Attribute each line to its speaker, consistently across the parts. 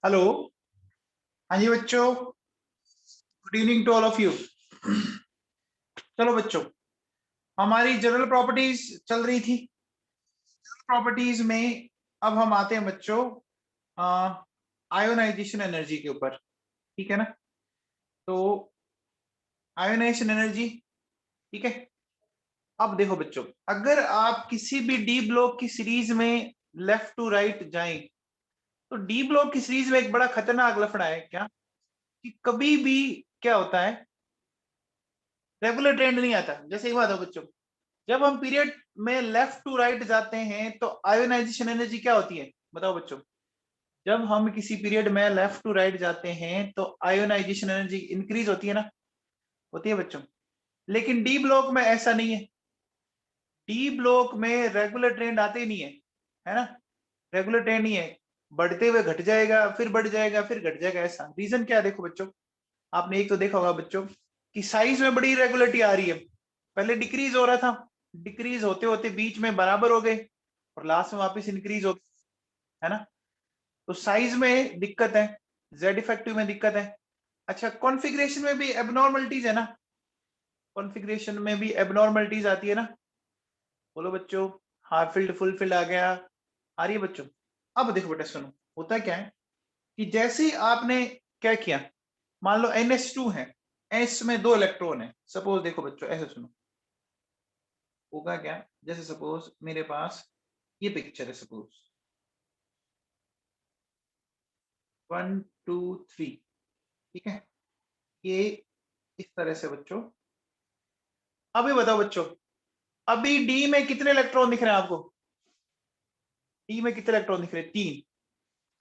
Speaker 1: Hello. हाँ जी बच्चों, good evening to all of you. चलो बच्चों, हमारी जनरल प्रॉपर्टीज चल रही थी। प्रॉपर्टीज में अब हम आते हैं बच्चों आयोनाइजेशन एनर्जी के ऊपर। ठीक है ना? तो आयोनाइजेशन एनर्जी, ठीक है। अब देखो बच्चों, अगर आप किसी भी डी ब्लॉक की सीरीज में लेफ्ट टू राइट जाएं, तो डी ब्लॉक की सीरीज में एक बड़ा खतरनाक लफड़ा है क्या, कि कभी भी क्या होता है, रेगुलर ट्रेंड नहीं आता। जैसे एक बात हो बच्चों, जब हम पीरियड में लेफ्ट टू राइट जाते हैं तो आयोनाइजेशन एनर्जी क्या होती है, बताओ बच्चों। जब हम किसी पीरियड में लेफ्ट टू राइट जाते हैं तो आयोनाइजेशन एनर्जी इंक्रीज होती है ना, होती है बच्चों। लेकिन डी ब्लॉक में ऐसा नहीं है। डी ब्लॉक में रेगुलर ट्रेंड आते ही नहीं है ना? रेगुलर ट्रेंड नहीं है, बढ़ते हुए घट जाएगा, फिर बढ़ जाएगा, फिर घट जाएगा। ऐसा रीजन क्या है, देखो बच्चों, आपने एक तो देखा होगा बच्चों कि साइज में बड़ी इरेगुलरिटी आ रही है। पहले डिक्रीज हो रहा था, डिक्रीज होते होते बीच में बराबर हो गए और लास्ट में वापस इंक्रीज हो गए, है ना? तो साइज में दिक्कत है, जेड इफेक्टिव में दिक्कत है। अच्छा, कॉन्फ़िगरेशन में भी एबनॉर्मलिटीज है ना, कॉन्फ़िगरेशन में भी एबनॉर्मलिटीज आती है ना। बोलो बच्चों, हाफ फील्ड फुल फील्ड आ गया, आ रही है बच्चों। अब देखो बेटा, सुनो, होता क्या है कि जैसे ही आपने क्या किया, मान लो NH2 है, एस में 2 इलेक्ट्रॉन है, सपोज देखो बच्चों ऐसे सुनो, होगा क्या, जैसे सपोज मेरे पास ये पिक्चर है, सपोज 1 2 3, ठीक है, ये इस तरह से बच्चों। अभी बताओ बच्चों, अभी डी में कितने इलेक्ट्रॉन दिख रहे हैं आपको? डी में कितने इलेक्ट्रॉन दिख रहे हैं? 3।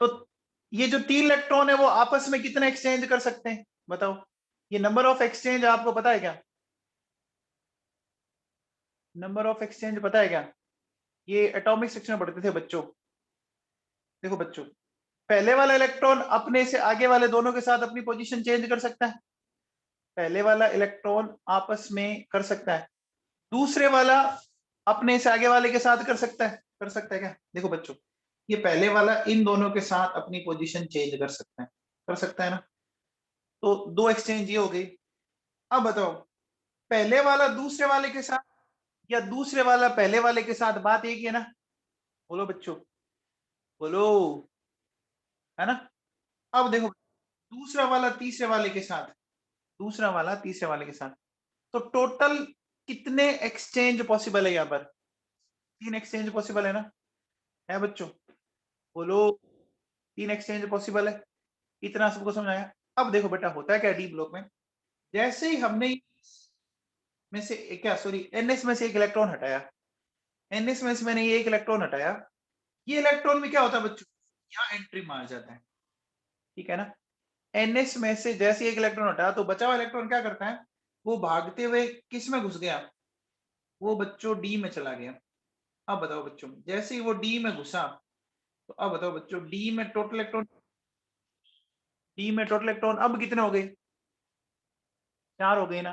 Speaker 1: तो ये जो 3 इलेक्ट्रॉन है वो आपस में कितने एक्सचेंज कर सकते हैं, बताओ। ये नंबर ऑफ एक्सचेंज आपको पता है क्या? नंबर ऑफ एक्सचेंज पता है क्या? ये एटॉमिक सेक्शन में पढ़ते थे बच्चों। देखो बच्चों, पहले वाला इलेक्ट्रॉन अपने से आगे वाले दोनों के साथ अपनी पोजीशन चेंज कर सकता है। पहले वाला इलेक्ट्रॉन आपस में कर सकता है, दूसरे वाला अपने से आगे वाले के साथ कर सकता है। कर सकता है क्या? देखो बच्चों, ये पहले वाला इन दोनों के साथ अपनी पोजीशन चेंज कर सकता है, कर सकता है ना? तो 2 एक्सचेंज ये हो गई। अब बताओ, पहले वाला दूसरे वाले के साथ या दूसरे वाला पहले वाले के साथ, बात एक ही है ना? बोलो बच्चों, बोलो, है ना? अब देखो, दूसरा वाला तीसरे वाले के साथ, दूसरा वाला तीसरे वाले के साथ, तो टोटल कितने एक्सचेंज पॉसिबल है यहाँ पर? 3 एक्सचेंज पॉसिबल है ना, है बच्चों? बोलो, 3 एक्सचेंज पॉसिबल है। इतना सबको समझ आया? अब देखो बेटा, होता है क्या डी ब्लॉक में, जैसे ही हमने में से क्या, सॉरी, एनएस में से एक इलेक्ट्रॉन हटाया, एनएस में से मैंने ये एक इलेक्ट्रॉन हटाया, ये इलेक्ट्रॉन में क्या होता है बच्चों, यहाँ एंट्री मार जाता है, ठीक है ना? एनएस में से जैसे एक इलेक्ट्रॉन हटाया तो बचा हुआ इलेक्ट्रॉन क्या करता है, वो भागते हुए किस में घुस गया, वो बच्चों डी में चला गया। अब बताओ बच्चों, जैसे ही वो डी में घुसा, तो अब बताओ बच्चों, डी में टोटल इलेक्ट्रॉन अब कितने हो गए? 4 हो गए ना।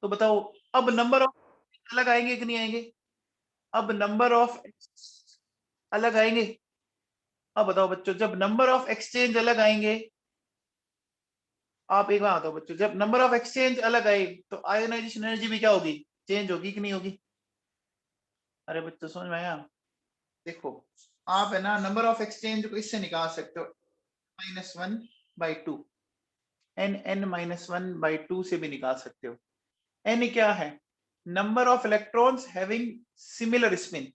Speaker 1: तो बताओ, अब नंबर ऑफ अलग आएंगे कि नहीं आएंगे? अब नंबर ऑफ अलग आएंगे। अब बताओ बच्चों, जब नंबर ऑफ एक्सचेंज अलग आएंगे, आप एक बात बताओ बच्चों, जब नंबर ऑफ एक्सचेंज अलग आए तो आयोनाइजेशन एनर्जी भी क्या होगी, चेंज होगी कि नहीं होगी? अरे बच्चों समझ में आया? देखो, आप है ना नंबर ऑफ एक्सचेंज को इससे निकाल सकते हो, -1/2, n-1/2 से भी निकाल सकते हो। n क्या है? Number of electrons having similar spin.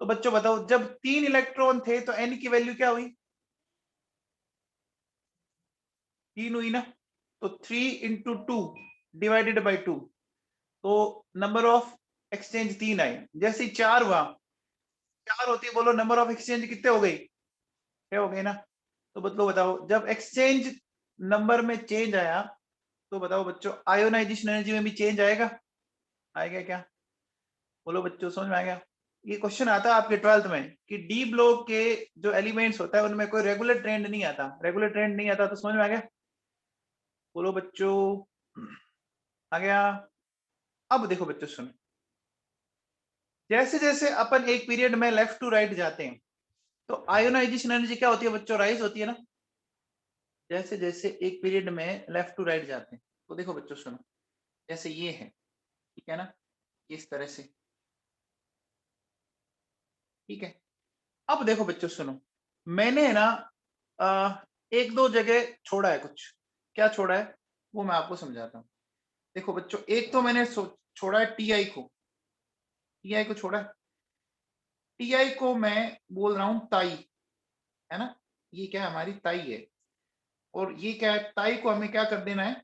Speaker 1: तो बच्चों बताओ, जब 3 इलेक्ट्रॉन थे तो n की वैल्यू क्या हुई? 3 हुई ना। तो 3 इंटू 2 डिवाइडेड बाई 2, तो नंबर ऑफ एक्सचेंज 3 आए। जैसे 4 हुआ, 4 होती है, बोलो नंबर ऑफ एक्सचेंज कितने हो गए? 6 हो गए ना। तो बदलो, बताओ, जब एक्सचेंज नंबर में चेंज आया, तो बताओ बच्चों, आयोनाइजेशन एनर्जी में भी चेंज आएगा? आएगा क्या? बोलो बच्चों, समझ में आ गया? ये क्वेश्चन आता है आपके 12th में कि डी ब्लॉक के जो एलिमेंट्स होता है उनमें कोई रेगुलर ट्रेंड नहीं आता, रेगुलर ट्रेंड नहीं आता, तो समझ में आ गया? बोलो बच्चों, आ गया? अब देखो बच्चों, सुनो, जैसे जैसे अपन एक पीरियड में लेफ्ट टू राइट जाते हैं तो आयोनाइजेशन एनर्जी क्या होती है बच्चों, राइज होती है ना। जैसे जैसे एक पीरियड में लेफ्ट टू राइट जाते हैं, तो देखो बच्चों सुनो, जैसे ये है, ठीक है ना, इस तरह से, ठीक है। अब देखो बच्चों सुनो, मैंने ना एक दो जगह छोड़ा है कुछ। क्या छोड़ा है वो मैं आपको समझाता हूँ। देखो बच्चों, एक तो मैंने छोड़ा है टीआई को, टीआई को छोड़ा है। टीआई को मैं बोल रहा हूं ताई, है ना, ये क्या है, हमारी ताई है। और ये क्या है, ताई को हमें क्या कर देना है,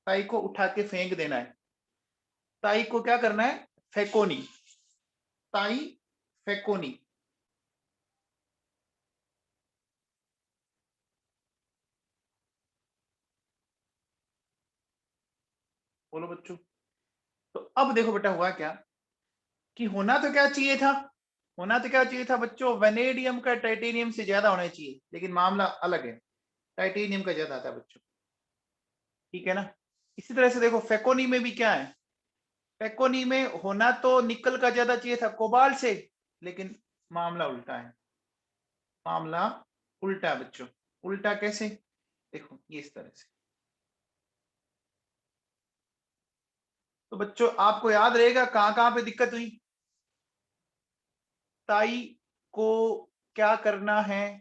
Speaker 1: ताई को उठा के फेंक देना है। ताई को क्या करना है, फेकोनी, ताई फेकोनी। बोलो बच्चों। तो अब देखो बेटा हुआ क्या, कि होना तो क्या चाहिए था, होना तो क्या चाहिए था बच्चों, वेनेडियम का टाइटेनियम से ज्यादा होना चाहिए, लेकिन मामला अलग है, टाइटेनियम का ज्यादा आता है बच्चों, ठीक है ना। इसी तरह से देखो फेकोनी में भी क्या है, फेकोनी में होना तो निकल का ज्यादा चाहिए था कोबाल्ट से, लेकिन मामला उल्टा है, मामला उल्टा है बच्चों। उल्टा कैसे, देखो ये इस तरह से। तो बच्चों आपको याद रहेगा कहां कहां पे दिक्कत हुई। ताई को क्या करना है,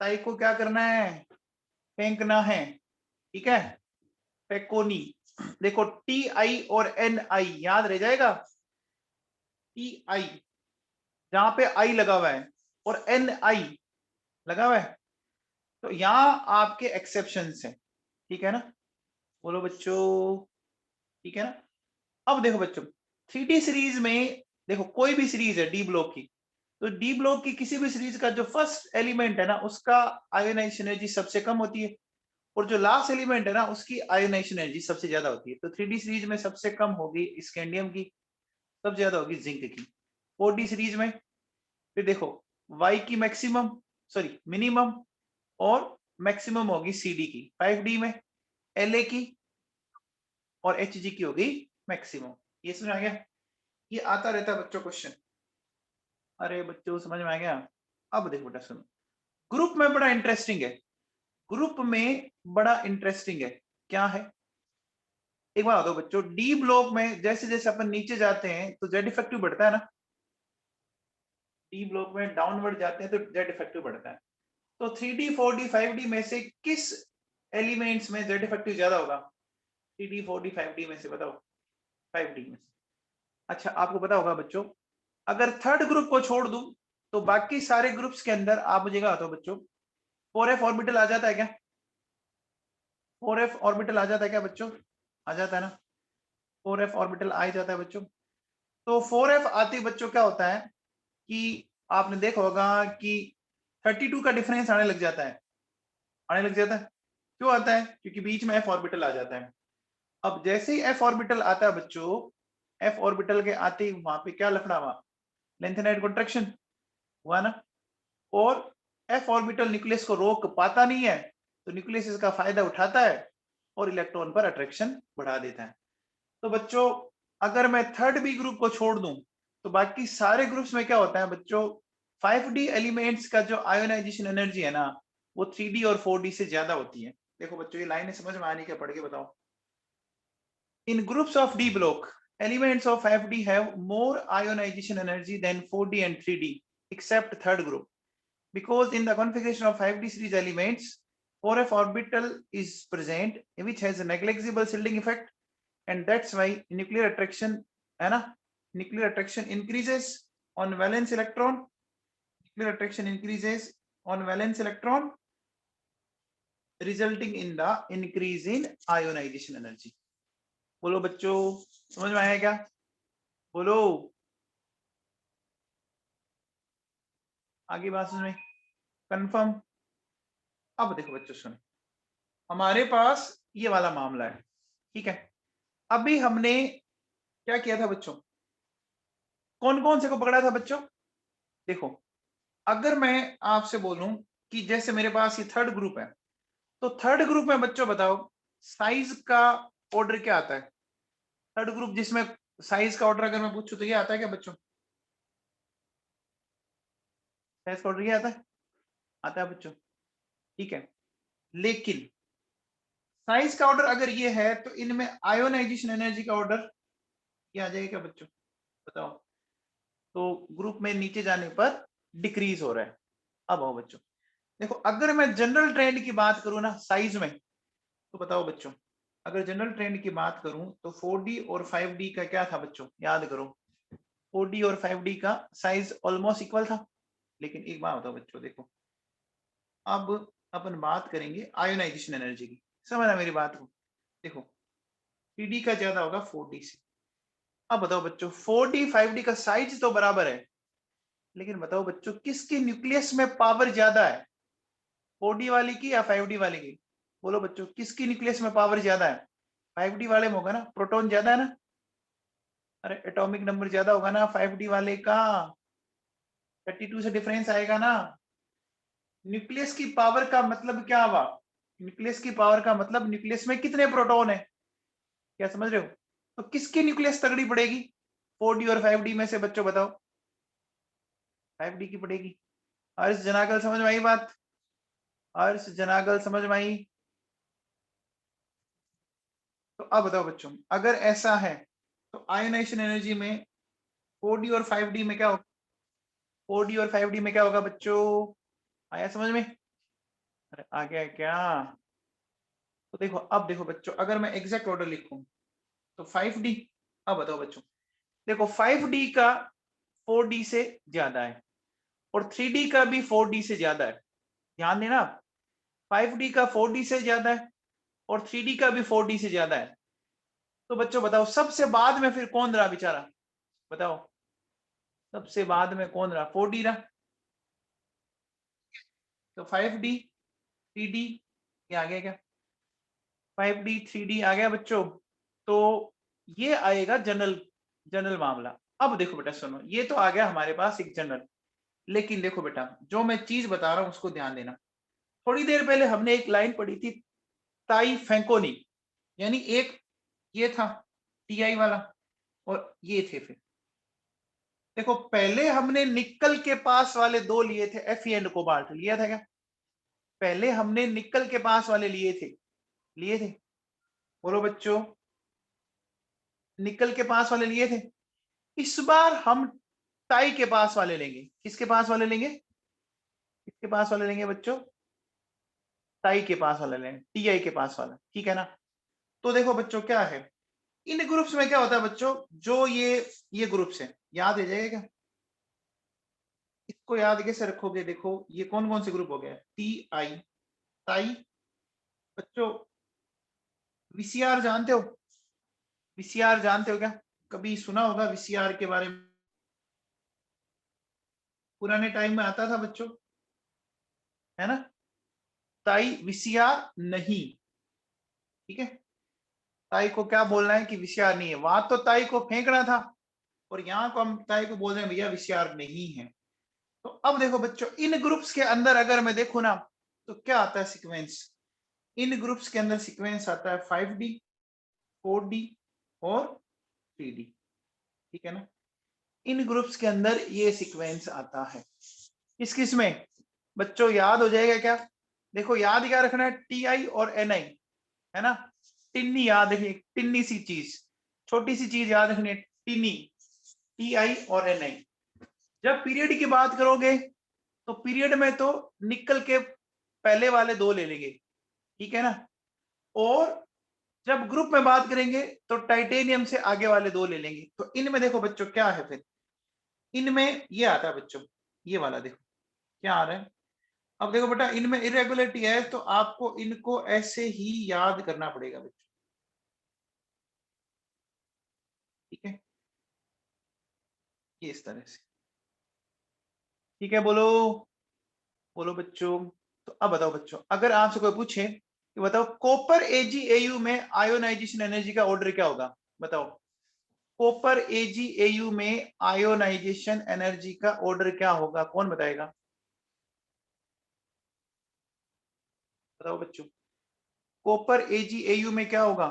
Speaker 1: ताई को क्या करना है, फेंकना है, ठीक है, फेकोनी। देखो टी आई और एन आई याद रह जाएगा, टी आई जहां पे आई लगा हुआ है और एन आई लगा हुआ है, तो यहां आपके एक्सेप्शंस हैं, ठीक है ना। बोलो बच्चों, ठीक है ना। अब देखो बच्चों, 3D सीरीज में देखो कोई भी सीरीज है डी ब्लॉक की, तो डी ब्लॉक की किसी भी सीरीज का जो फर्स्ट एलिमेंट है ना उसका आयोनाइजेशन एनर्जी सबसे कम होती है, और जो लास्ट एलिमेंट है ना उसकी आयोनाइजेशन एनर्जी सबसे ज्यादा होती है। तो 3D सीरीज में सबसे कम होगी स्कैंडियम की, सबसे ज्यादा होगी जिंक की। 4D सीरीज में फिर देखो वाई की मैक्सिमम, सॉरी मिनिमम, और मैक्सिमम होगी सीडी की। 5D में एलए की और एचजी की होगी मैक्सिमम। ये समझ आ गया, ये आता रहता है बच्चों क्वेश्चन। अरे बच्चों समझ में आ गया। अब देखो बेटा सुनो, ग्रुप में बड़ा इंटरेस्टिंग है, ग्रुप में बड़ा इंटरेस्टिंग है, क्या है, एक बार बताओ बच्चों, डी ब्लॉक में जैसे जैसे अपन नीचे जाते हैं तो जेड इफेक्टिव बढ़ता है ना, डी ब्लॉक में डाउनवर्ड जाते हैं तो जेड इफेक्टिव बढ़ता है। तो 3D 4D 5D में से किस एलिमेंट्स में जेड इफेक्टिव ज्यादा होगा, 3D 4D 5D में से बताओ, 5D में से। अच्छा आपको पता होगा बच्चों, अगर थर्ड ग्रुप को छोड़ दूं तो बाकी सारे ग्रुप्स के अंदर आप मुझे बताओ बच्चों, 4f ऑर्बिटल आ जाता है क्या, 4f ऑर्बिटल आ जाता है क्या बच्चों, आ जाता है ना, 4f ऑर्बिटल आ ही जाता है बच्चों। तो 4f आते ही बच्चों क्या होता है कि आपने देखा होगा कि 32 का डिफरेंस आने लग जाता है, आने लग जाता है। क्यों आता है, क्योंकि बीच में f ऑर्बिटल आ जाता है। अब जैसे ही f ऑर्बिटल आता है बच्चों, f ऑर्बिटल के आते ही वहां पे क्या लफड़ा हुआ, लेंथेनाइड कॉन्ट्रैक्शन हुआ ना, और f ऑर्बिटल न्यूक्लियस को रोक पाता नहीं है, तो न्यूक्लियस इसका फायदा उठाता है और इलेक्ट्रॉन पर अट्रैक्शन बढ़ा देता है। तो बच्चों अगर मैं थर्ड बी ग्रुप को छोड़ दूं तो बाकी सारे ग्रुप्स में क्या होता है बच्चों, 5D एलिमेंट्स का जो आयोनाइजेशन एनर्जी है ना वो 3D और 4D से ज्यादा होती है। देखो बच्चों ये लाइनें समझ में आनी, क्या पढ़ के बताओ। In groups of D block, elements of 5D have more ionization energy than 4D and 3D except third group, because in the configuration of 5D series elements 4f orbital is present which has a negligible shielding effect, and that's why nuclear attraction है ना, nuclear attraction increases on valence electron, nuclear attraction increases on valence electron resulting in the increase in ionization energy। बोलो बच्चों समझ में आया क्या, बोलो आगे बात में कंफर्म। अब देखो बच्चों सुनो, हमारे पास ये वाला मामला है, ठीक है। अभी हमने क्या किया था बच्चों, कौन कौन से को पकड़ा था बच्चों, देखो अगर मैं आपसे बोलूं कि जैसे मेरे पास ये थर्ड ग्रुप है, तो थर्ड ग्रुप में बच्चों बताओ साइज का ऑर्डर क्या आता है, थर्ड ग्रुप जिसमें साइज का ऑर्डर अगर मैं पूछूं तो ये आता है क्या बच्चों, साइज का ऑर्डर ये आता है, आता है बच्चों, ठीक है। लेकिन साइज का ऑर्डर अगर ये है तो इनमें आयोनाइजेशन एनर्जी का ऑर्डर क्या आ जाएगा बच्चों, बताओ। तो ग्रुप में नीचे जाने पर डिक्रीज हो रहा है। अब आओ बच्चों, देखो अगर मैं जनरल ट्रेंड की बात करूं ना साइज में, तो बताओ बच्चों, अगर जनरल ट्रेंड की बात करूं तो 4D और 5D का क्या था बच्चों, याद करो। 4D और 5D का साइज ऑलमोस्ट इक्वल था। लेकिन एक बात बताओ बच्चों, देखो अब अपन बात करेंगे आयोनाइजेशन एनर्जी की, समझना मेरी बात को। देखो 3D का ज्यादा होगा 4D से। अब बताओ बच्चों 4D 5D का साइज तो बराबर है, लेकिन बताओ बच्चों किसके न्यूक्लियस में पावर ज्यादा है, 4D वाली की या 5D वाली की। बोलो बच्चों किसकी न्यूक्लियस में पावर ज्यादा है, 5D वाले में होगा ना, प्रोटॉन ज्यादा है ना। अरे एटॉमिक नंबर ज्यादा होगा ना 5D वाले का, 32 से डिफरेंस आएगा ना। न्यूक्लियस की पावर का मतलब क्या हुआ, न्यूक्लियस की पावर का मतलब न्यूक्लियस में कितने प्रोटॉन है, क्या समझ रहे हो। तो किसकी न्यूक्लियस तगड़ी पड़ेगी, 4D और 5D में से बच्चों बताओ। 5D की पड़ेगी। हर्ष जनागल समझ में आई बात, हर्ष जनागल समझ में आई। तो अब बताओ बच्चों अगर ऐसा है तो आयोनाइजेशन एनर्जी में 4D और 5D में क्या होगा, 4D और 5D में क्या होगा बच्चों, आया समझ में। अरे आ गया क्या। तो देखो अब देखो बच्चों अगर मैं एग्जैक्ट ऑर्डर लिखूं तो 5D। अब बताओ बच्चों, देखो 5D का 4D से ज्यादा है और 3D का भी 4D से ज्यादा है। ध्यान देना, 5D का 4D से ज्यादा है और 3D का भी 4D से ज्यादा है। तो बच्चों बताओ सबसे बाद में फिर कौन रहा बेचारा, बताओ सबसे बाद में कौन रहा, 4D रहा। तो 5D 3D ये आ गया क्या, 5D 3D आ गया बच्चों। तो ये आएगा जनरल, जनरल मामला। अब देखो बेटा सुनो, ये तो आ गया हमारे पास एक जनरल। लेकिन देखो बेटा जो मैं चीज बता रहा हूं उसको ध्यान देना। थोड़ी देर पहले हमने एक लाइन पढ़ी थी ताई फेंकोनी, यानी एक ये था टीआई वाला और ये थे फिर। देखो पहले हमने निकल के पास वाले दो लिए थे, एफ एंड कोबाल्ट लिया था क्या, पहले हमने निकल के पास वाले लिए थे, लिए थे। बोलो बच्चों निकल के पास वाले लिए थे। इस बार हम टाई के पास वाले लेंगे, किसके पास वाले लेंगे, किसके पास वाले लेंगे बच्चों, टाई के पास वाले लेंगे, टीआई के पास वाला, ठीक है ना। तो देखो बच्चों क्या है, इन ग्रुप्स में क्या होता है बच्चों, जो ये ग्रुप्स है, याद है जाएगा क्या, इसको याद कैसे रखोगे, देखो ये कौन कौन से ग्रुप हो गया, टी आई टाई। बच्चों वीसीआर जानते हो, वीसीआर जानते हो क्या, कभी सुना होगा वीसीआर के बारे में, पुराने टाइम में आता था बच्चों, है ना। ताई वीसीआर नहीं, ठीक है। ताई को क्या बोलना है कि वीसीआर नहीं है, वहां तो ताई को फेंकना था और यहाँ को हम ताई को बोल रहे हैं भैया वीसीआर नहीं है। तो अब देखो बच्चों इन ग्रुप्स के अंदर अगर मैं देखू ना तो क्या आता है सीक्वेंस, इन ग्रुप्स के अंदर सीक्वेंस आता है 5D 4D और 3D, ठीक है ना। इन ग्रुप्स के अंदर ये सीक्वेंस आता है। किस किस में बच्चों याद हो जाएगा क्या, देखो याद क्या रखना है, टीआई और एनआई, है ना। टिन्नी याद रखिए, टिन्नी सी चीज, छोटी सी चीज याद रखनी है, टिन्नी, टीआई और एनआई। जब पीरियड की बात करोगे तो पीरियड में तो निकल के पहले वाले दो ले लेंगे, ठीक है ना। और जब ग्रुप में बात करेंगे तो टाइटेनियम से आगे वाले दो ले लेंगे। तो इनमें देखो बच्चों क्या है फिर, इनमें ये आता है बच्चों, ये वाला देखो क्या आ रहा है। अब देखो बेटा इनमें इरेगुलरिटी है तो आपको इनको ऐसे ही याद करना पड़ेगा बच्चों, ठीक है, ये इस तरह से, ठीक है। बोलो बोलो बच्चों। तो अब बताओ बच्चों अगर आपसे कोई पूछे कि बताओ कॉपर एजीएयू में आयोनाइजेशन एनर्जी का ऑर्डर क्या होगा, बताओ कॉपर एजीएयू में आयोनाइजेशन एनर्जी का ऑर्डर क्या होगा, कौन बताएगा, बताओ बच्चों कॉपर एजीएयू में क्या होगा।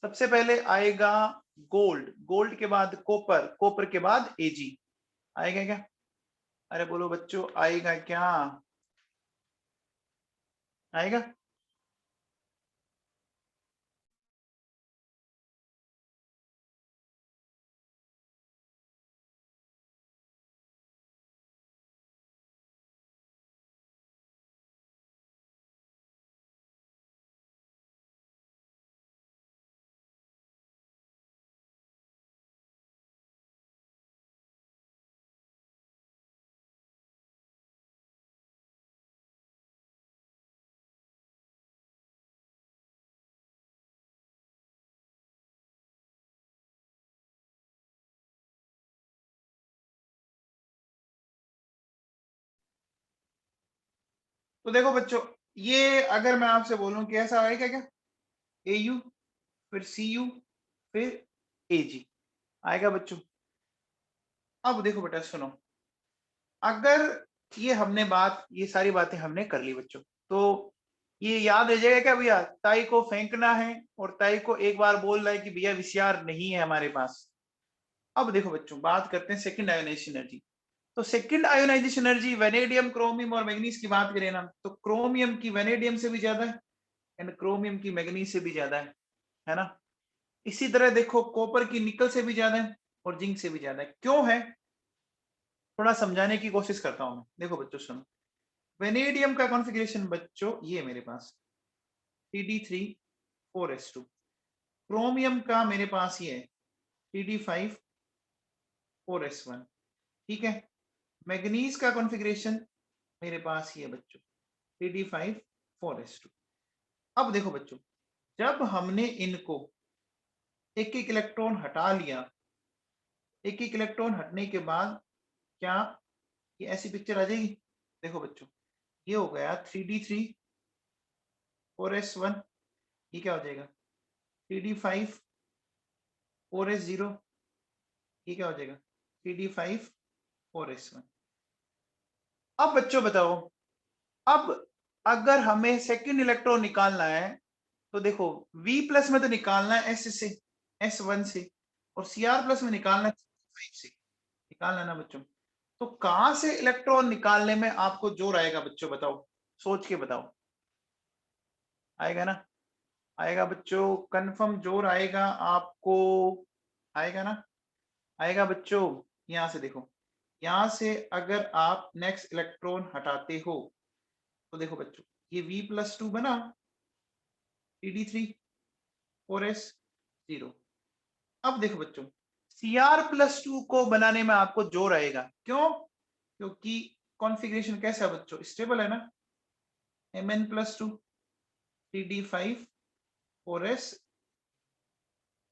Speaker 1: सबसे पहले आएगा गोल्ड, गोल्ड के बाद कॉपर, कॉपर के बाद एजी, आएगा क्या, अरे बोलो बच्चों आएगा क्या, आएगा। तो देखो बच्चों, ये अगर मैं आपसे बोलूं कि ऐसा आएगा क्या, AU फिर CU फिर AG आएगा बच्चों। अब देखो बेटा सुनो, अगर ये सारी बातें हमने कर ली बच्चों, तो ये याद रह जाएगा क्या भैया, ताई को फेंकना है और ताई को एक बार बोल रहा है कि भैया VCR नहीं है हमारे पास। अब देखो बच्चों, बात करते हैं सेकंड आयोनाइजेशन एनर्जी। तो second ionisation energy vanadium, chromium और मैग्नीज की बात करें ना, तो क्रोमियम की वेनेडियम से भी ज्यादा है एंड क्रोमियम की मैग्नीज से भी ज्यादा है ना। इसी तरह देखो कॉपर की निकल से भी ज्यादा है और जिंक से भी ज्यादा है। क्यों है, थोड़ा समझाने की कोशिश करता हूं मैं। देखो बच्चों सुनो, वेनेडियम का कॉन्फ़िगरेशन बच्चों ये मेरे पास Td3 4s2, क्रोमियम का मेरे पास ये है Td5 4s1, ठीक है। मैग्नीज का कॉन्फ़िगरेशन मेरे पास ये है बच्चों Td5 4s2। अब देखो बच्चों, जब हमने इनको एक एक इलेक्ट्रॉन हटा लिया, एक एक इलेक्ट्रॉन हटने के बाद क्या ये ऐसी पिक्चर आ जाएगी। देखो बच्चों, ये हो गया 3d3 4s1, ये क्या हो जाएगा 3d5 4s0, ये क्या हो जाएगा 3d5 4s1। अब बच्चों बताओ, अब अगर हमें सेकंड इलेक्ट्रॉन निकालना है, तो देखो V प्लस में तो निकालना है S से, S1 से, और Cr प्लस में निकालना है 5 से, निकालना है ना बच्चों। तो कहां से इलेक्ट्रॉन निकालने में आपको जोर आएगा बच्चों, बताओ, सोच के बताओ। आएगा ना, आएगा बच्चों, कंफर्म जोर आएगा आपको, आएगा ना, आएगा बच्चों। यहां से देखो, यहां से अगर आप नेक्स्ट इलेक्ट्रॉन हटाते हो, तो देखो बच्चों ये V+2 बना Td3 4s0। अब देखो बच्चों, Cr+2 को बनाने में आपको जोर आएगा। क्यों, क्योंकि कॉन्फ़िगरेशन कैसा है बच्चों, स्टेबल है ना, Mn+2 Td5 4s।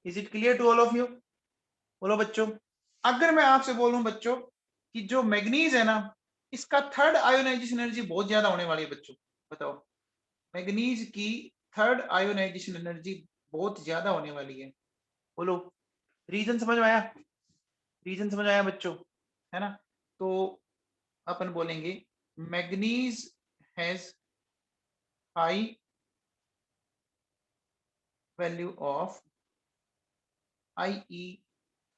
Speaker 1: Is it clear to all of you, बोलो बच्चों। अगर मैं आपसे बोलूं बच्चों कि जो मैग्नीज है ना, इसका थर्ड आयोनाइजेशन एनर्जी बहुत ज्यादा होने वाली है बच्चों, बताओ। मैग्नीज की थर्ड आयोनाइजेशन एनर्जी बहुत ज्यादा होने वाली है, बोलो। रीजन समझ में आया, रीजन समझ आया बच्चों, है ना। तो अपन बोलेंगे manganese has high value of IE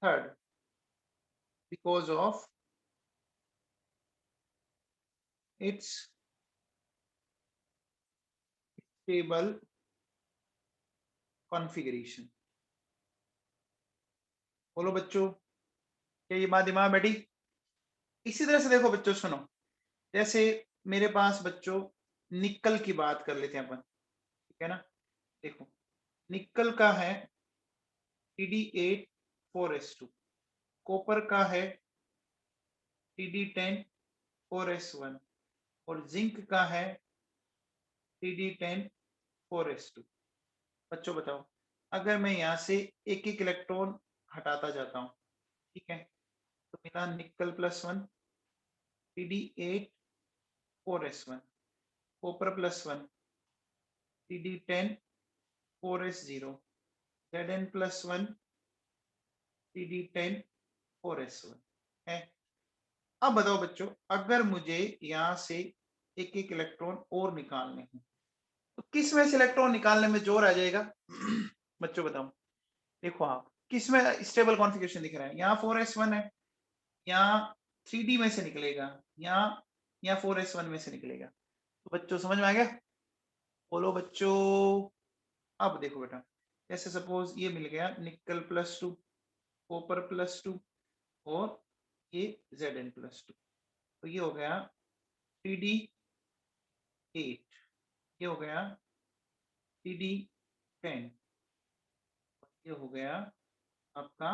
Speaker 1: third because of its stable configuration. बोलो बच्चों, क्या ये बात दिमाग में बैठी। इसी तरह से देखो बच्चों सुनो, जैसे मेरे पास बच्चों निकल की बात कर लेते हैं अपन, ठीक है ना। देखो निकल का है Td8 4s2, कॉपर का है Td10 4s1 और जिंक का है Td10 4s2। बच्चों बताओ, अगर मैं यहाँ से एक एक इलेक्ट्रॉन हटाता जाता हूँ, ठीक है, तो मिला निकल +1 Td8 4s1, copper +1 Td10 4s0, Zn+1 Td10 4s1 है। अब बताओ बच्चों, अगर मुझे यहाँ से एक एक इलेक्ट्रॉन और निकालने हैं, तो किस में से इलेक्ट्रॉन निकालने में जोर आ जाएगा बच्चों बताओ। देखो आप किस में स्टेबल कॉन्फ़िगरेशन दिख रहा है, यहाँ 4s1 है, यहाँ 3d में से निकलेगा, यहाँ 4s1 में से निकलेगा। तो बच्चों समझ में आ गया, बोलो बच्चों। अब देखो बेटा, जैसे सपोज ये मिल गया निकल +2, कॉपर +2 और ये Zn+2, तो ये हो गया Td8, ये हो गया Td10, ये हो गया आपका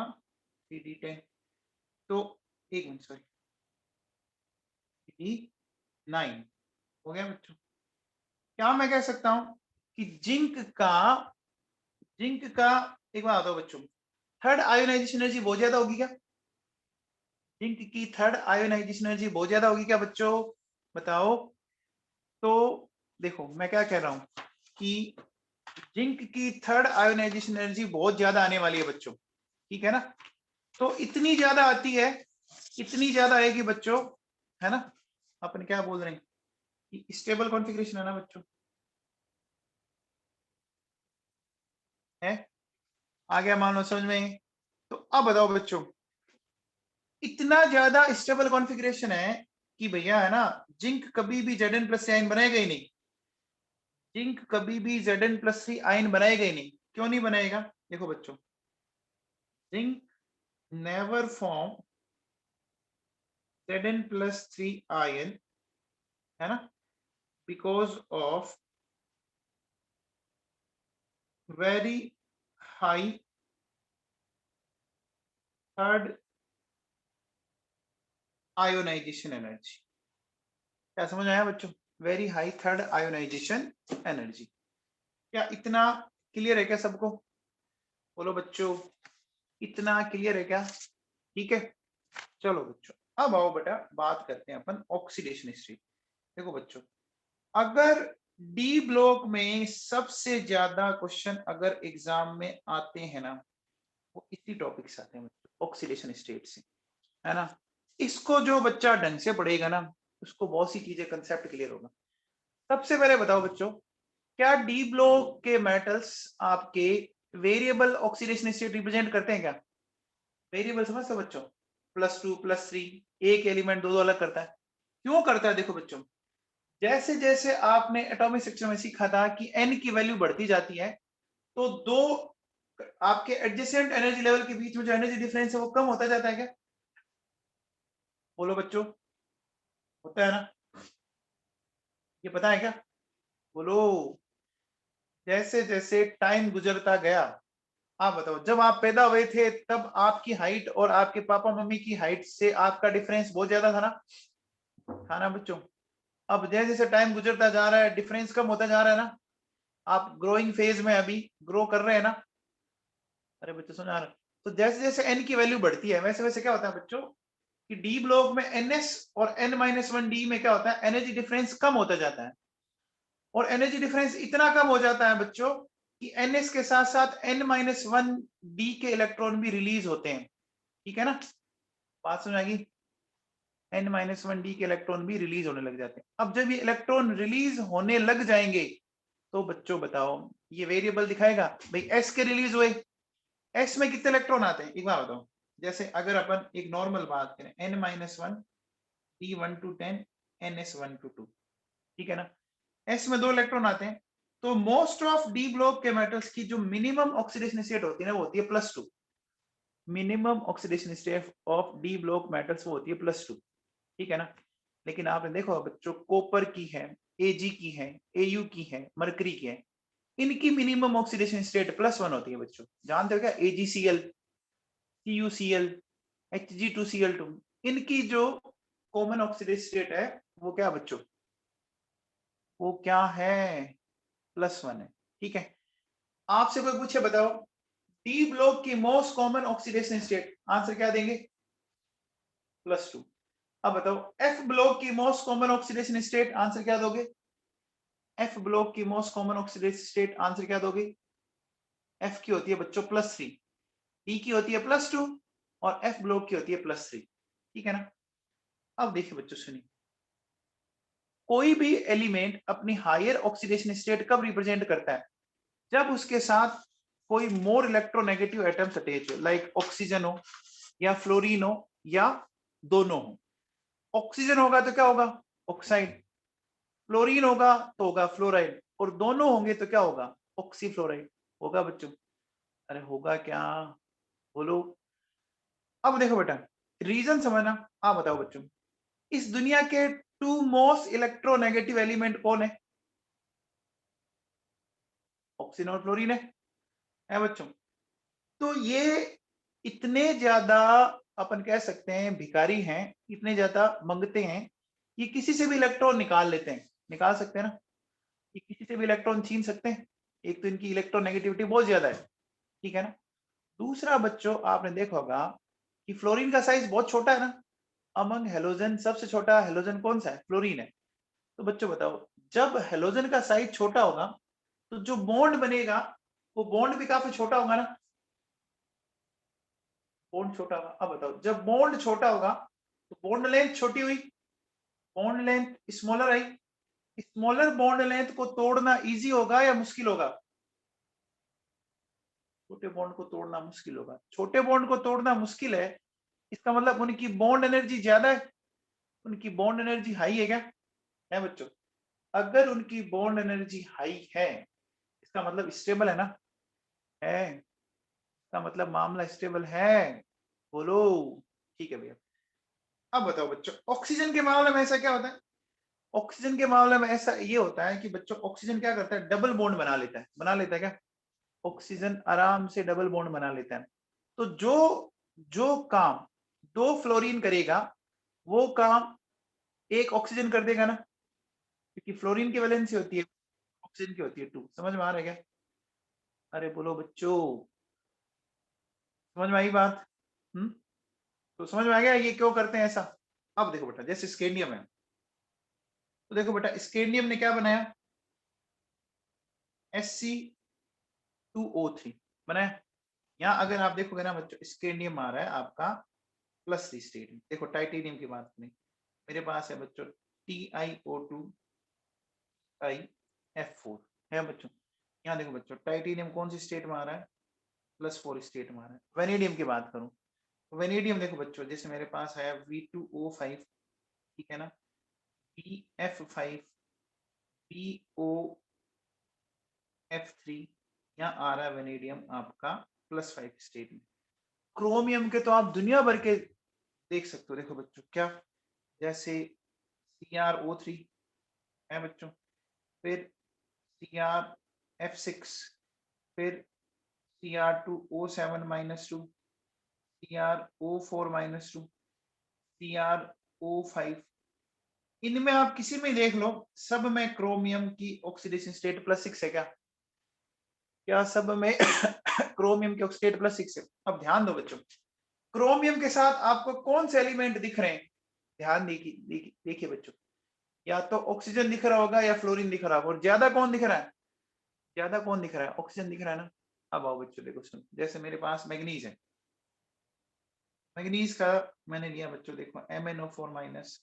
Speaker 1: Td10। तो एक मिनट सॉरी, Td9 हो गया बच्चों। क्या मैं कह सकता हूं कि जिंक का एक बात बताओ बच्चों, थर्ड आयोनाइजेशन एनर्जी बहुत ज्यादा होगी क्या, जिंक की थर्ड आयोनाइजेशन एनर्जी बहुत ज्यादा होगी क्या बच्चों, बताओ। तो देखो मैं क्या कह रहा हूं कि जिंक की थर्ड आयोनाइजेशन एनर्जी बहुत ज्यादा आने वाली है बच्चों, ठीक है ना। तो इतनी ज्यादा आती है, इतनी ज्यादा आएगी बच्चों, है ना। अपन क्या बोल रहे हैं कि स्टेबल कॉन्फ़िगरेशन है ना बच्चों, है, आ गया मान लो समझ में। तो अब बताओ बच्चों, इतना ज्यादा स्टेबल कॉन्फ़िगरेशन है कि भैया है ना, जिंक कभी भी Zn प्लस आयन बनाएगा ही नहीं। जिंक कभी भी Zn+3 आयन बनाएगा ही नहीं। क्यों नहीं बनाएगा? देखो बच्चों, zinc never form Zn+3 ion, है ना, because of very high third ionization energy. क्या समझ आया बच्चों? Very high third ionization energy. क्या इतना क्लियर है क्या सबको? बोलो बच्चों, इतना क्लियर है क्या? ठीक है, चलो बच्चों अब आओ बेटा बात करते हैं अपन ऑक्सीडेशन स्टेट। देखो बच्चों, अगर डी ब्लॉक में सबसे ज्यादा क्वेश्चन अगर एग्जाम में आते हैं ना, वो इसी टॉपिक से आते हैं बच्चों, ऑक्सीडेशन स्टेट से, है ना। इसको जो बच्चा ढंग से पढ़ेगा ना, उसको बहुत सी चीजें कंसेप्ट क्लियर होगा। सबसे पहले बताओ बच्चों, क्या डी ब्लॉक के मेटल्स आपके वेरिएबल ऑक्सीडेशन स्टेट रिप्रेजेंट करते हैं क्या? वेरिएबल समझते हो बच्चों? +2 +3, एक एलिमेंट दो अलग करता है। क्यों करता है? देखो बच्चों, जैसे जैसे आपने एटॉमिक स्ट्रक्चर में सीखा था कि n की वैल्यू बढ़ती जाती है, तो दो आपके एडजेसेंट एनर्जी लेवल के बीच में जो एनर्जी डिफरेंस है वो कम होता जाता है क्या? बोलो बच्चों, होता है ना? ये पता है क्या? बोलो। जैसे जैसे टाइम गुजरता गया, आप बताओ, जब आप पैदा हुए थे तब आपकी हाइट और आपके पापा मम्मी की हाइट से आपका डिफरेंस बहुत ज्यादा था ना? था ना बच्चों? अब जैसे जैसे टाइम गुजरता जा रहा है, डिफरेंस कम होता जा रहा है ना। आप ग्रोइंग फेज में अभी ग्रो कर रहे हैं ना। अरे बच्चों सुना रहे? तो जैसे जैसे n की वैल्यू बढ़ती है, वैसे वैसे क्या होता है बच्चों कि डी ब्लॉक में ns और n-1 में क्या होता है, एनर्जी डिफरेंस कम होता जाता है। और एनर्जी डिफरेंस इतना कम हो जाता है बच्चों कि ns के साथ साथ n-1 d के इलेक्ट्रॉन भी रिलीज होते हैं। ठीक है ना, बात समझ आएगी? n-1 d के इलेक्ट्रॉन भी रिलीज होने लग जाते हैं। अब जब ये इलेक्ट्रॉन रिलीज होने लग जाएंगे, तो बच्चों बताओ, ये वेरिएबल दिखाएगा भाई s के रिलीज हुए, s में कितने इलेक्ट्रॉन आते हैं एक बार बताओ। जैसे अगर अपन एक नॉर्मल बात करें, n-1 d1 to 10 ns1 to 2, ठीक है ना, s में 2 इलेक्ट्रॉन आते हैं। तो मोस्ट ऑफ डी ब्लॉक के मेटल्स की जो मिनिमम ऑक्सीडेशन स्टेट होती है ना, वो होती है +2। Minimum oxidation state of D block metals वो होती है +2, ठीक है ना। लेकिन आपने देखो बच्चों, कॉपर की है, Ag की है, Au की है, मरकरी की है, इनकी मिनिमम ऑक्सीडेशन स्टेट +1 होती है बच्चों। जानते हो क्या? AgCl, CuCl, Hg2Cl2, इनकी जो कॉमन ऑक्सीडेशन स्टेट है वो क्या बच्चों? वो क्या है? +1 है, ठीक है। आपसे कोई पूछे बताओ, डी ब्लॉक की most common oxidation state, answer क्या देंगे? +2। अब बताओ, एफ ब्लॉक की most common oxidation state, answer क्या दोगे? एफ ब्लॉक की most common oxidation state, answer क्या दोगे? एफ की होती है बच्चों +3, डी की होती है +2 और एफ ब्लॉक की होती है +3, ठीक है ना। अब देखिए बच्चों सुनिए, कोई भी एलिमेंट अपनी हायर ऑक्सीडेशन स्टेट कब रिप्रेजेंट करता है? जब उसके साथ कोई मोर इलेक्ट्रोनेगेटिव एटम्स अटैच हो, लाइक ऑक्सीजन हो या फ्लोरीन हो या दोनों हो। ऑक्सीजन होगा तो क्या होगा? ऑक्साइड। फ्लोरीन होगा तो होगा फ्लोराइड, और दोनों होंगे तो क्या होगा? ऑक्सीफ्लोराइड होगा बच्चों। अरे होगा क्या? बोलो। अब देखो बेटा, रीजन समझना। आप बताओ बच्चों, इस दुनिया के 2 मोस्ट इलेक्ट्रोनेगेटिव एलिमेंट कौन है? ऑक्सीजन और फ्लोरीन है बच्चों। तो ये इतने ज्यादा अपन कह सकते हैं भिखारी हैं, इतने ज्यादा मंगते हैं कि किसी से भी इलेक्ट्रॉन निकाल लेते हैं। निकाल सकते हैं ना, कि किसी से भी इलेक्ट्रॉन छीन सकते हैं। एक तो इनकी इलेक्ट्रोनेगेटिविटी बहुत ज्यादा है, ठीक है ना। दूसरा बच्चों, आपने देखा होगा कि फ्लोरीन का साइज बहुत छोटा है ना। अमंग हेलोजन सबसे छोटा हेलोजन कौन सा है? फ्लोरीन है। तो बच्चों बताओ, जब हेलोजन का साइज छोटा होगा तो जो बॉन्ड बनेगा वो बॉन्ड भी काफी छोटा होगा ना, बॉन्ड छोटा होगा। अब बताओ, जब बॉन्ड छोटा होगा तो बॉन्ड लेंथ छोटी हुई, बॉन्ड लेंथ स्मॉलर आई। स्मॉलर बॉन्ड लेंथ को तोड़ना इजी होगा या मुश्किल होगा? छोटे बॉन्ड को तोड़ना मुश्किल होगा। छोटे बॉन्ड को तोड़ना मुश्किल है, इसका मतलब उनकी बॉन्ड एनर्जी ज्यादा है, उनकी बॉन्ड एनर्जी हाई है क्या? है बच्चों, अगर उनकी बॉन्ड एनर्जी हाई है इसका मतलब स्टेबल है ना, है, इसका मतलब मामला स्टेबल है। बोलो, ठीक है भैया। अब बताओ बच्चों, ऑक्सीजन के मामले में ऐसा क्या होता है? ऑक्सीजन के मामले में ऐसा ये होता है कि बच्चों ऑक्सीजन क्या करता है, डबल बॉन्ड बना लेता है क्या? ऑक्सीजन आराम से डबल बॉन्ड बना लेता है। तो जो जो काम दो फ्लोरीन करेगा वो काम एक ऑक्सीजन कर देगा ना, क्योंकि फ्लोरीन की वैलेंसी होती है, ऑक्सीजन की होती है 2। समझ में आ रहा है क्या? अरे बोलो बच्चों, समझ में आई बात? तो समझ में आ गया ये क्यों करते हैं ऐसा? अब देखो बेटा, जैसे स्केंडियम है, तो देखो बेटा स्केंडियम ने क्या बनाया, Sc2O3 बनाया। यहाँ अगर आप देखोगे ना बच्चों, स्केंडियम आ रहा है आपका +3 स्टेट में। देखो टाइटेनियम की बात करें, मेरे पास है बच्चों TiO2I(F4) है बच्चों। यहाँ देखो बच्चों, टाइटेनियम कौन सी स्टेट में आ रहा है, +4 स्टेट में आ रहा है। वेनेडियम की बात करूं तो वेनेडियम देखो बच्चों, जैसे मेरे पास है V2O5, ठीक है ना, BF5, BOF3, यहाँ आ रहा है वेनेडियम आपका +5 स्टेट में। क्रोमियम के तो आप दुनिया भर के देख सकते हो। देखो बच्चों क्या, जैसे CrO3 है बच्चों, फिर CrF6, फिर Cr2O7-2, CrO4-2, CrO5, इनमें आप किसी में देख लो, सब में क्रोमियम की ऑक्सीडेशन स्टेट +6 है क्या? क्या सब में क्रोमियम की स्टेट +6 है? अब ध्यान दो बच्चों, क्रोमियम के साथ आपको कौन से एलिमेंट दिख रहे हैं? ध्यान देखिए बच्चों, या तो ऑक्सीजन दिख रहा होगा या फ्लोरीन दिख रहा होगा, और ज्यादा कौन दिख रहा है? ज्यादा कौन दिख रहा है? ऑक्सीजन दिख रहा है ना। अब आओ बच्चों देखो, सुनो, जैसे मेरे पास मैग्नीज है, मैग्नीज का मैंने लिया बच्चों, देखो MnO4-,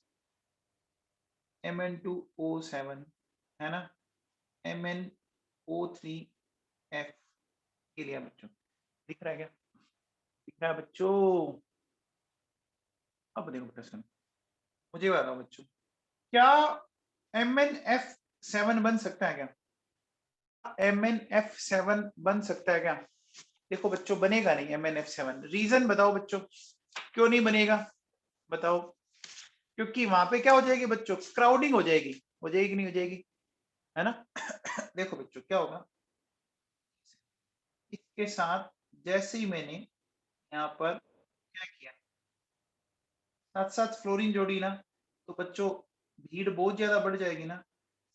Speaker 1: Mn2O7, है ना, MnO3F के लिया बच्चों। दिख रहा है क्या? दिख रहा है बच्चों? अब देखो बेटा सुनो, मुझे बताओ बच्चों, क्या MnF7 बन सकता है क्या? MnF7 बन सकता है क्या? देखो बच्चों, बनेगा नहीं MnF7। रीजन बताओ बच्चों, क्यों नहीं बनेगा? बताओ। क्योंकि वहां पे क्या हो जाएगी बच्चों, क्राउडिंग हो जाएगी। हो जाएगी नहीं हो जाएगी, है ना? देखो बच्चों क्या होगा, इसके साथ जैसे ही मैंने यहाँ पर क्या किया, साथ साथ फ्लोरीन जोड़ी ना, तो बच्चों भीड़ बहुत ज्यादा बढ़ जाएगी ना।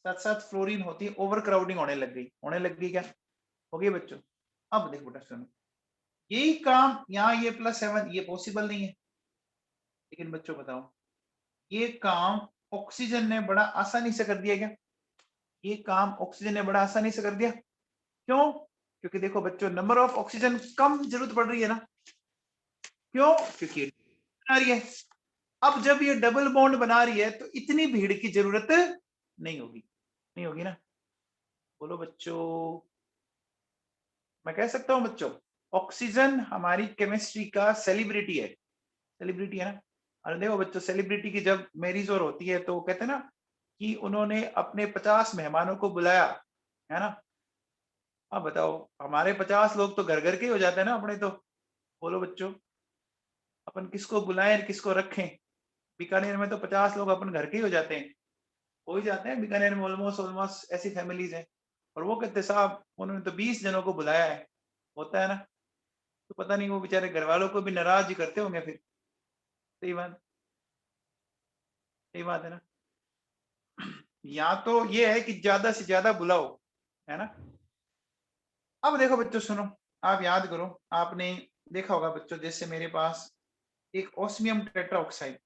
Speaker 1: साथ साथ फ्लोरीन होती है, ओवर क्राउडिंग होने लग गई क्या? हो गई बच्चों। अब देखो बेटा सुनो, यही काम यहाँ ये +7 ये पॉसिबल नहीं है, लेकिन बच्चों बताओ, ये काम ऑक्सीजन ने बड़ा आसानी से कर दिया क्या? ये काम ऑक्सीजन ने बड़ा आसानी से कर दिया। क्यों? क्योंकि देखो बच्चों, नंबर ऑफ ऑक्सीजन कम जरूरत पड़ रही है ना। क्यों? क्योंकि ये बना रही है। अब जब ये डबल बॉन्ड बना रही है तो इतनी भीड़ की जरूरत नहीं होगी, नहीं होगी ना। बोलो बच्चों, मैं कह सकता हूं बच्चों, ऑक्सीजन हमारी केमिस्ट्री का सेलिब्रिटी है, सेलिब्रिटी है ना। अरे देखो बच्चों, सेलिब्रिटी की जब मैरिज और होती है तो कहते हैं ना कि उन्होंने अपने 50 मेहमानों को बुलाया, है ना। अब बताओ, हमारे 50 लोग तो घर घर के ही हो जाते हैं ना अपने तो। बोलो बच्चों, अपन किसको बुलाएं किसको रखें? बीकानेर में तो 50 लोग अपन घर के ही हो जाते हैं, हो ही जाते हैं बीकानेर में। ऑलमोस्ट ऑलमोस्ट ऐसी फैमिलीज हैं। और वो कहते साहब उन्होंने तो 20 जनों को बुलाया है, होता है ना। तो पता नहीं वो बेचारे घर वालों को भी नाराज ही करते होंगे फिर। सही बात, सही बात है ना। या तो ये है कि ज्यादा से ज्यादा बुलाओ, है ना। अब देखो बच्चों सुनो, आप याद करो, आपने देखा होगा बच्चों, जैसे मेरे पास एक ओस्मियम टेट्राऑक्साइड,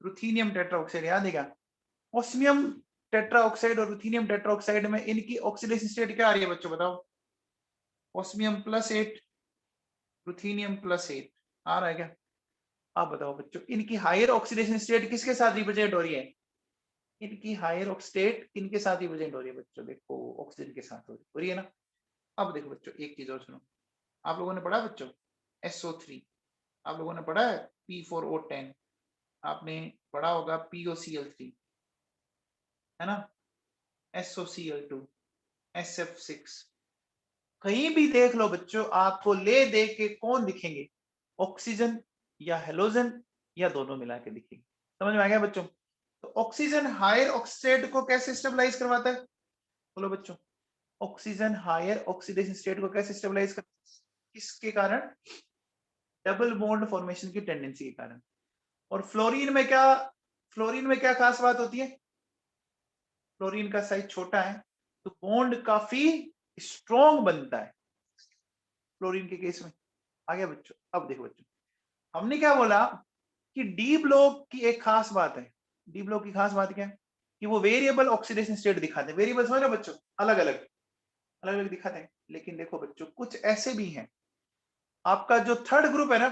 Speaker 1: रुथीनियम टेट्राऑक्साइड, याद है क्या? ओस्मियम टेट्राऑक्साइड और रुथीनियम टेट्राऑक्साइड में इनकी ऑक्सीडेशन स्टेट क्या आ रही है बच्चों बताओ? ऑस्मियम +8 रुथीनियम +8 आ रहा है क्या? आप बताओ बच्चों, इनकी हायर ऑक्सीडेशन स्टेट किसके साथ रिप्रेजेंट हो रही है? इनकी हायर ऑक्सीडेट किनके साथ रिप्रेजेंट हो रही है बच्चों? देखो ऑक्सीजन के साथ हो रही है ना। अब देखो बच्चों एक चीज और सुनो, आप लोगों ने पढ़ा बच्चों SO3, आप लोगों ने पढ़ा है P4O10, आपने पढ़ा होगा POCl3, है ना, SOCl2, SF6, कहीं भी देख लो बच्चों, आपको ले दे के कौन दिखेंगे? ऑक्सीजन या हेलोजन या दोनों मिला के दिखेंगे। समझ में आ गया बच्चों? तो ऑक्सीजन हायर ऑक्सीडेट को कैसे स्टेबलाइज करवाता है? बोलो बच्चों, ऑक्सीजन हायर ऑक्सीडेशन स्टेट को कैसे स्टेबलाइज करता है? किसके कारण? डबल बॉन्ड फॉर्मेशन की टेंडेंसी के कारण। और फ्लोरीन में क्या खास बात होती है? फ्लोरीन का साइज छोटा है तो बॉन्ड काफी स्ट्रॉन्ग बनता है फ्लोरीन के केस में। आ गया बच्चों? अब देखो बच्चों, हमने क्या बोला कि डी ब्लॉक की एक खास बात है। डी ब्लॉक की खास बात क्या है? कि वो वेरिएबल ऑक्सीडेशन स्टेट दिखाते हैं। वेरिएबल समझ रहे हो बच्चों? अलग अलग दिखाते हैं। लेकिन देखो बच्चों, कुछ ऐसे भी हैं, आपका जो थर्ड ग्रुप है ना,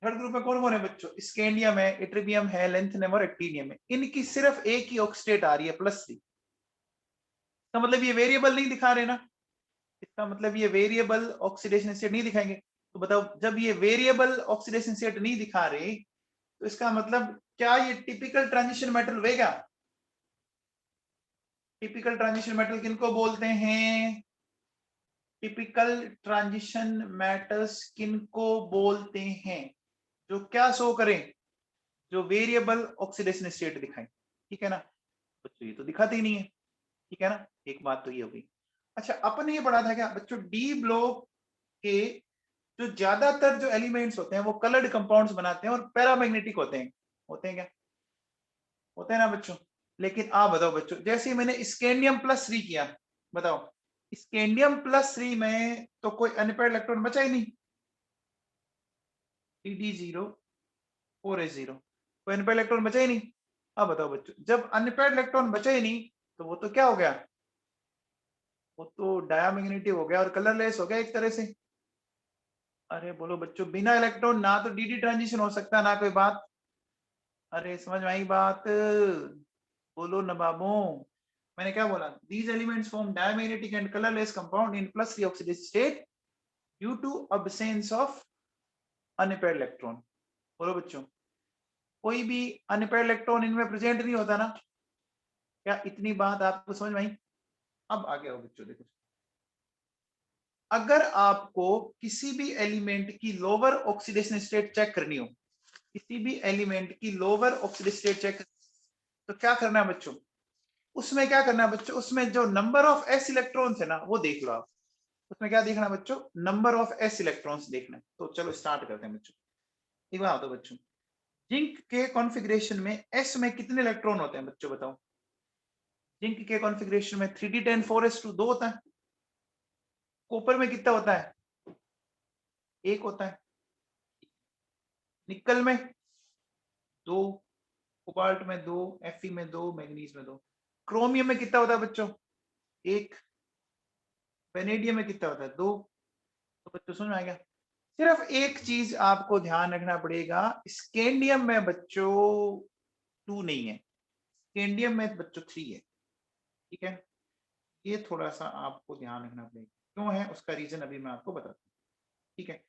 Speaker 1: थर्ड ग्रुप में कौन कौन है बच्चों? स्कैंडियम है, इट्रिबियम है, लेंथेनियम और एक्टिनियम है। इनकी सिर्फ एक ही ऑक्सीडेट आ रही है +3। इसका मतलब ये वेरिएबल नहीं दिखा रहे ना, इसका मतलब ये वेरिएबल ऑक्सीडेशन स्टेट नहीं दिखाएंगे। तो बताओ, जब ये वेरिएबल ऑक्सीडेशन स्टेट नहीं दिखा रहे तो इसका मतलब क्या ये टिपिकल ट्रांजिशन मेटल होगा? टिपिकल ट्रांजिशन मेटल किनको बोलते हैं? टिपिकल ट्रांजिशन मेटल्स किनको बोलते हैं? जो क्या शो करें? जो वेरिएबल ऑक्सीडेशन स्टेट दिखाएं। ठीक है ना बच्चों? ये तो दिखाते ही नहीं है। ठीक है ना, एक बात तो ये हो गई। अच्छा, अपन ये पढ़ा था क्या बच्चों, डी ब्लॉक के जो ज्यादातर जो एलिमेंट्स होते हैं वो कलर्ड कंपाउंड्स बनाते हैं और पैरामैग्नेटिक होते हैं क्या? होते हैं ना बच्चों। लेकिन आप बताओ बच्चों, जैसे ही मैंने स्कैंडियम +3 किया, बताओ स्कैंडियम +3 में तो कोई अनपेयर्ड इलेक्ट्रॉन बचा ही नहीं, Dd0 4s0, कोई अनपेयर्ड इलेक्ट्रॉन बचा ही नहीं। अब बताओ बच्चों, जब अनपेयर्ड इलेक्ट्रॉन बचा ही नहीं तो वो तो क्या हो गया? वो तो डायामैग्नेटिक हो गया और कलरलेस हो गया एक तरह से। अरे बोलो बच्चों, बिना इलेक्ट्रॉन ना तो dd ट्रांजिशन हो सकता ना कोई बात। अरे समझ में आई बात? बोलो नवाबों, मैंने क्या बोला? these elements form diamagnetic and colorless compound in +3 oxidation state due to absence of unpaired electron। बोलो बच्चों, कोई भी अनपेयर्ड इलेक्ट्रॉन इनमें प्रेजेंट नहीं होता ना? क्या इतनी बात आपको समझ में आई? अब आगे आओ बच्चों, देखो, अगर आपको किसी भी एलिमेंट की लोअर ऑक्सीडेशन स्टेट चेक करनी हो, किसी भी एलिमेंट की लोअर ऑक्सीडेशन स्टेट चेक, तो क्या करना है बच्चों? उसमें क्या करना है बच्चों? उसमें जो नंबर ऑफ s इलेक्ट्रॉन्स है ना, वो देख लो आप। उसमें क्या देखना है बच्चों? नंबर ऑफ s इलेक्ट्रॉन्स देखना है। तो चलो स्टार्ट करते हैं बच्चों। एक बात बताओ बच्चों, जिंक के कॉन्फ़िगरेशन में s में कितने इलेक्ट्रॉन होते हैं बच्चों बताओ? जिंक के कॉन्फ़िगरेशन में 3d10 4s2 होता है। कॉपर में कितना होता है? 1 होता है। निकल में 2, कोबाल्ट में 2, Fe में 2, मैग्नीज में 2। क्रोमियम में कितना होता है बच्चों? 1। वेनेडियम में कितना होता है? 2। तो बच्चों समझ में आ गया? सिर्फ एक चीज आपको ध्यान रखना पड़ेगा, स्कैंडियम में बच्चों 2 नहीं है, स्कैंडियम में बच्चों 3 है। ठीक है, ये थोड़ा सा आपको ध्यान रखना पड़ेगा। क्यों है उसका रीजन अभी मैं आपको बताता हूँ। ठीक है,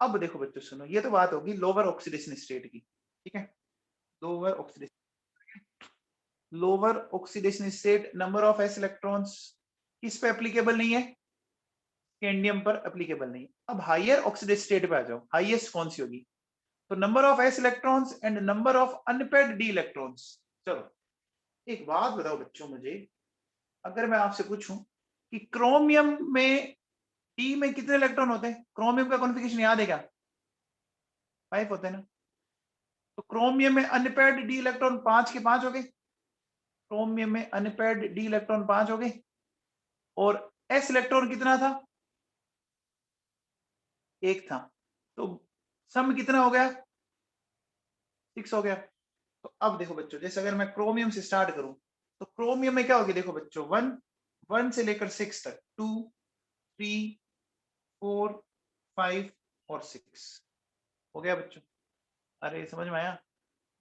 Speaker 1: अब देखो बच्चों सुनो, ये तो बात होगी लोअर ऑक्सीडेशन स्टेट की। ठीक है, lower oxidation state, number of s electrons किस पे एप्लीकेबल नहीं है? स्कैंडियम पर एप्लीकेबल नहीं। अब हायर ऑक्सीडेशन स्टेट पे आ जाओ, हाईएस्ट कौन सी होगी? तो number of s electrons and number of unpaired d electrons. चलो एक बात बताओ बच्चों मुझे, अगर मैं आपसे पूछूं कि क्रोमियम में d में कितने इलेक्ट्रॉन होते हैं? क्रोमियम का कॉन्फ़िगरेशन याद है क्या? 5 होते हैं ना। तो क्रोमियम में अनपेयर्ड d इलेक्ट्रॉन 5 के 5 हो गए। क्रोमियम में अनपेयर्ड d इलेक्ट्रॉन 5 हो गए। और s इलेक्ट्रॉन कितना था? 1 था। तो सम कितना हो गया? 6 हो गया। तो अब देखो बच्चों, जैसे अगर मैं क्रोमियम से स्टार्ट करूं तो क्रोमियम में क्या होगी, देखो बच्चों, 1 से लेकर 6 तक, 2 3 4 5 और 6 हो गया बच्चों। अरे समझ में आया,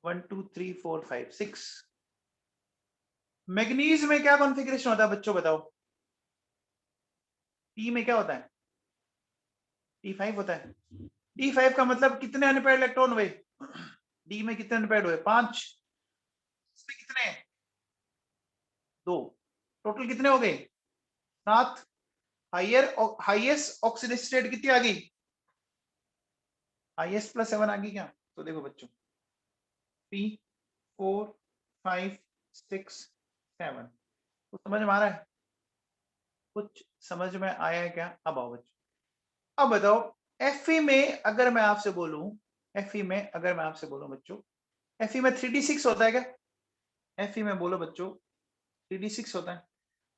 Speaker 1: 1 2 3 4 5 6। मैग्नीज में क्या कॉन्फ़िगरेशन होता है बच्चों, बताओ। टी में क्या होता है, T5 होता है। T5 का मतलब कितने अनपेयर्ड इलेक्ट्रॉन हुए, डी में कितने अनपेयर्ड हुए, 5। इसमें कितने, 2। टोटल कितने हो गए, 7। हाईएस्ट ऑक्सीडेशन स्टेट कितनी आ गई, हाईएस्ट +7 आ गई क्या। तो देखो बच्चों, 3 4 5 6 7। तो समझ में आ रहा है, कुछ समझ में आया है क्या। अब आओ बच्चों, अब बताओ, Fe में अगर मैं आपसे बोलूं, Fe में अगर मैं आपसे बोलूं बच्चों, Fe में 3d6 होता है क्या, Fe में बोलो बच्चों 3d6 होता है।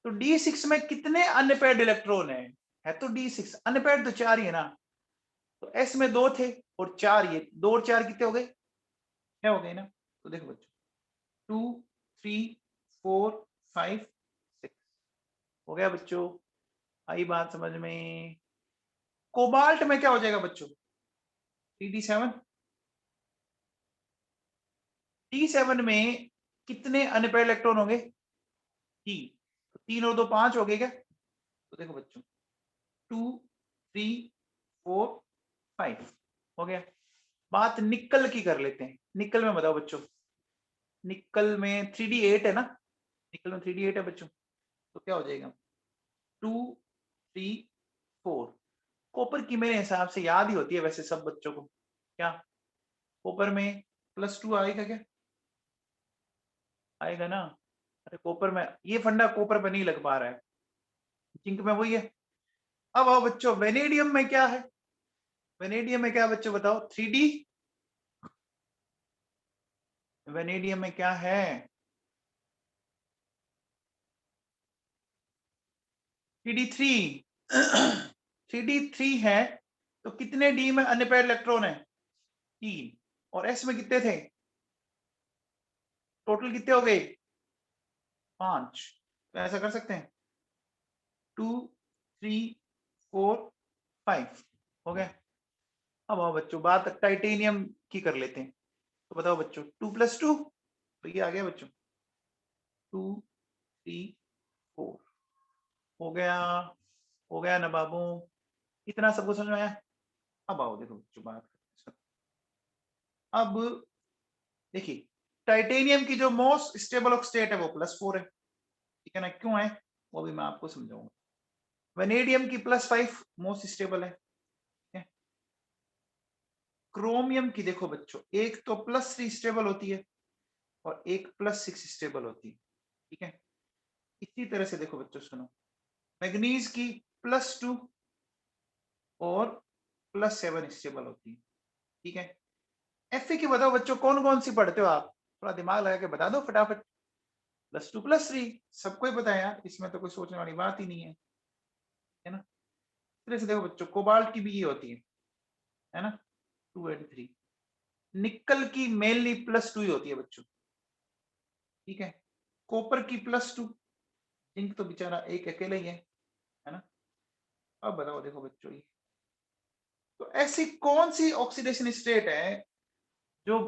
Speaker 1: तो d6 में कितने अनपेयर्ड इलेक्ट्रॉन है तो d6 अनपेयर्ड तो 4 ही है ना। तो s में 2 थे और 4, ये 2 और 4 कितने हो गए, 6 हो गए ना। तो देखो बच्चों, 2 3 4 5 6 हो गया बच्चों, आई बात समझ में। कोबाल्ट में क्या हो जाएगा बच्चों, 3d7। d7 में कितने अनपेयर्ड इलेक्ट्रॉन होंगे, 3। तो 3 और 2 5 हो गए क्या। तो देखो बच्चों, 2 3 4 5 हो गया। बात निकल की कर लेते हैं, निकल में बताओ बच्चों, निकल में 3d8 है ना, निकल में 3d8 है बच्चों। तो क्या हो जाएगा, 2 3 4। कॉपर की मेरे हिसाब से याद ही होती है वैसे सब बच्चों को, क्या कॉपर में +2 आएगा क्या, आएगा ना। अरे कॉपर में ये फंडा कॉपर पे नहीं लग पा रहा है, जिंक में वही है। अब आओ बच्चों, वेनेडियम में क्या है, वेनेडियम में क्या है बच्चों बताओ, 3d। वेनेडियम में क्या है, 3d3। 3d3 है, तो कितने डी में अनपेयर्ड इलेक्ट्रॉन है, 3। और एस में कितने थे, टोटल कितने हो गए, 5। तो ऐसा कर सकते हैं, 2 3 4 5 हो गया। अब आओ बच्चों, बात टाइटेनियम की कर लेते हैं। तो बताओ बच्चों, 2 + 2, तो ये आ गया बच्चों, 2 3 4 हो गया, हो गया ना बाबू, इतना सबको समझ में आया। अब आओ देखो बच्चों, बात करते हैं। अब देखिए, टाइटेनियम की जो मोस्ट स्टेबल स्टेट है वो +4 है, ठीक है ना, क्यों है वो भी मैं आपको समझाऊंगा। वेनेडियम की +5 मोस्ट स्टेबल है, ठीक है। क्रोमियम की देखो बच्चों, एक तो +3 स्टेबल होती है और एक +6 स्टेबल होती है, ठीक है। इसी तरह से देखो बच्चों सुनो, मैग्नीज की +2 और +7 स्टेबल होती है, ठीक है। Fe की बताओ बच्चों, कौन कौन सी पढ़ते हो आप, थोड़ा दिमाग लगा के बता दो फटाफट। +2 +3 सबको ही पता है यार, इसमें तो कोई सोचने वाली बात ही नहीं है ना। फिर से देखो बच्चों, कोबाल्ट की भी ये होती है ना, 2 और 3। निकल की मेनली +2 ही होती है बच्चों, ठीक है। कॉपर की +2, जिंक तो बेचारा एक अकेला ही है ना। अब बताओ देखो बच्चों, ये तो ऐसी कौन सी ऑक्सीडेशन स्टेट है जो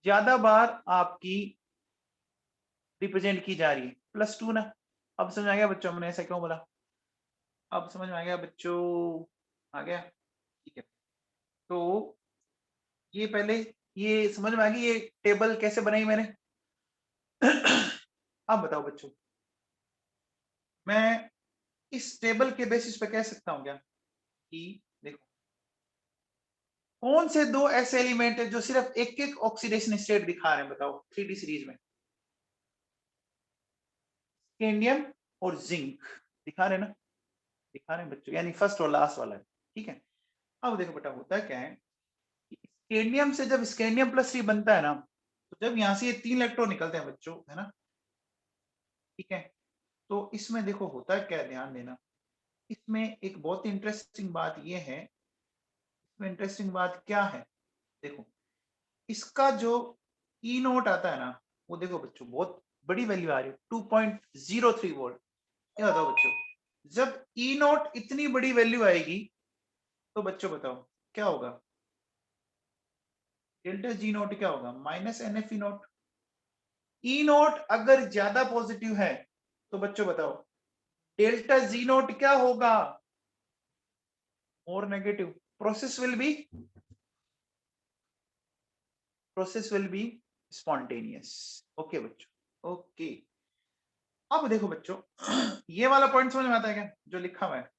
Speaker 1: ज्यादा बार आपकी रिप्रेजेंट की जा रही है, +2 ना। अब समझ आ गया बच्चों, हमने ऐसा क्यों बोला, अब समझ में आ गया बच्चों, आ गया, ठीक है। तो ये पहले ये समझ में आ गई, ये टेबल कैसे बनाई मैंने। अब बताओ बच्चों, मैं इस टेबल के बेसिस पे कह सकता हूं क्या कि देखो, कौन से दो ऐसे एलिमेंट है जो सिर्फ एक एक ऑक्सीडेशन स्टेट दिखा रहे हैं, बताओ 3D सीरीज में, स्कैंडियम और जिंक दिखा रहे हैं ना, दिखा रहे हैं बच्चों, यानी फर्स्ट और लास्ट वाला है, ठीक है। अब देखो बेटा, होता है क्या है, स्कैंडियम से जब स्कैंडियम +3 बनता है ना, तो जब यहां से ये 3 इलेक्ट्रॉन निकलते हैं बच्चों, है ना, ठीक है। तो इसमें देखो होता है क्या, ध्यान देना, इसमें एक बहुत इंटरेस्टिंग बात ये है, इसमें इंटरेस्टिंग बात क्या है, देखो, इसका जो ई नोट आता है ना, वो देखो बच्चों बहुत बड़ी वैल्यू आ रही है 2.03 वोल्ट। क्या बताओ बच्चों, जब ई नोट इतनी बड़ी वैल्यू आएगी तो बच्चों बताओ क्या होगा, डेल्टा जी नोट क्या होगा, minus n F E naught. E naught अगर ज्यादा पॉजिटिव है तो बच्चों बताओ डेल्टा जी नोट क्या होगा, more negative. Process will be spontaneous. Okay बच्चों, ओके। अब देखो बच्चों ये वाला पॉइंट समझ में आता है क्या, जो लिखा हुआ है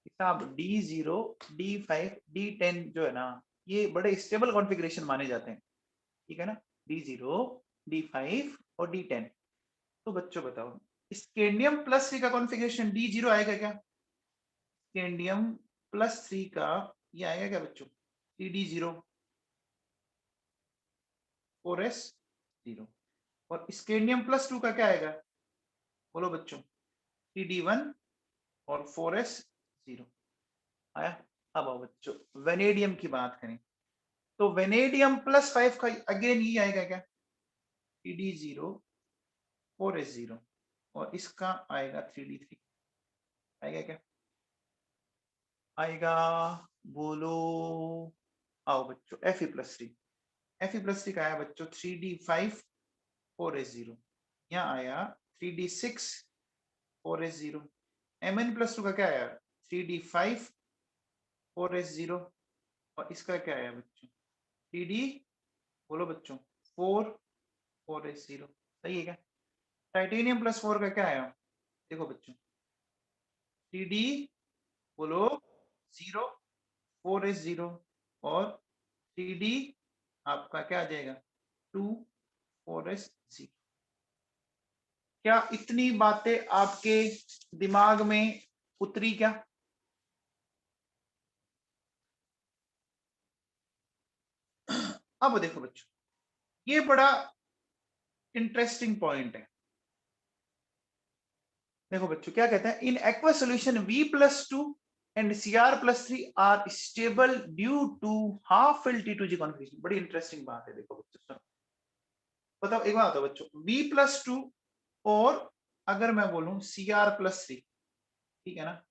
Speaker 1: साहब D0, D5, D10 जो है ना, ये बड़े स्टेबल कॉन्फ़िगरेशन माने जाते हैं, ठीक है ना, D0, D5 और D10। तो बच्चों बताओ स्कैंडियम प्लस 3 का कॉन्फ़िगरेशन D0 आएगा क्या, स्कैंडियम प्लस 3 का ये आएगा क्या बच्चों, D0 4s0। और स्कैंडियम प्लस 2 का क्या आएगा, बोलो बच्चों, CD1 और 4s0 आया। अब आओ बच्चों वेनेडियम की बात करें, तो वेनेडियम प्लस 5 का अगेन ये आएगा क्या, CD0 4s0 और इसका आएगा 3d3 आएगा क्या, आएगा, बोलो, आओ बच्चों Fe+3 का आया बच्चों 3d5 4s0, यहाँ आया 3d6 4s0। Mn+2 का क्या आया 3d5 4s0 और इसका क्या आया बच्चों 3d, बोलो बच्चों 4 4s0, सही है क्या। टाइटेनियम प्लस 4 का क्या आया, देखो बच्चों 3d, बोलो 0 4s0 और 3d आपका क्या आ जाएगा 2 4s0। क्या इतनी बातें आपके दिमाग में उतरी क्या, अब देखो बच्चों ये बड़ा इंटरेस्टिंग पॉइंट है। देखो बच्चों क्या कहते हैं, in aqueous solution V+2 and Cr+3 are stable due to half fill T2G configuration. बड़ी इंटरेस्टिंग बात है, देखो बच्चों सुनो, बताओ एक बात बताओ बच्चों, V+2 और अगर मैं बोलूं Cr+3, ठीक है ना,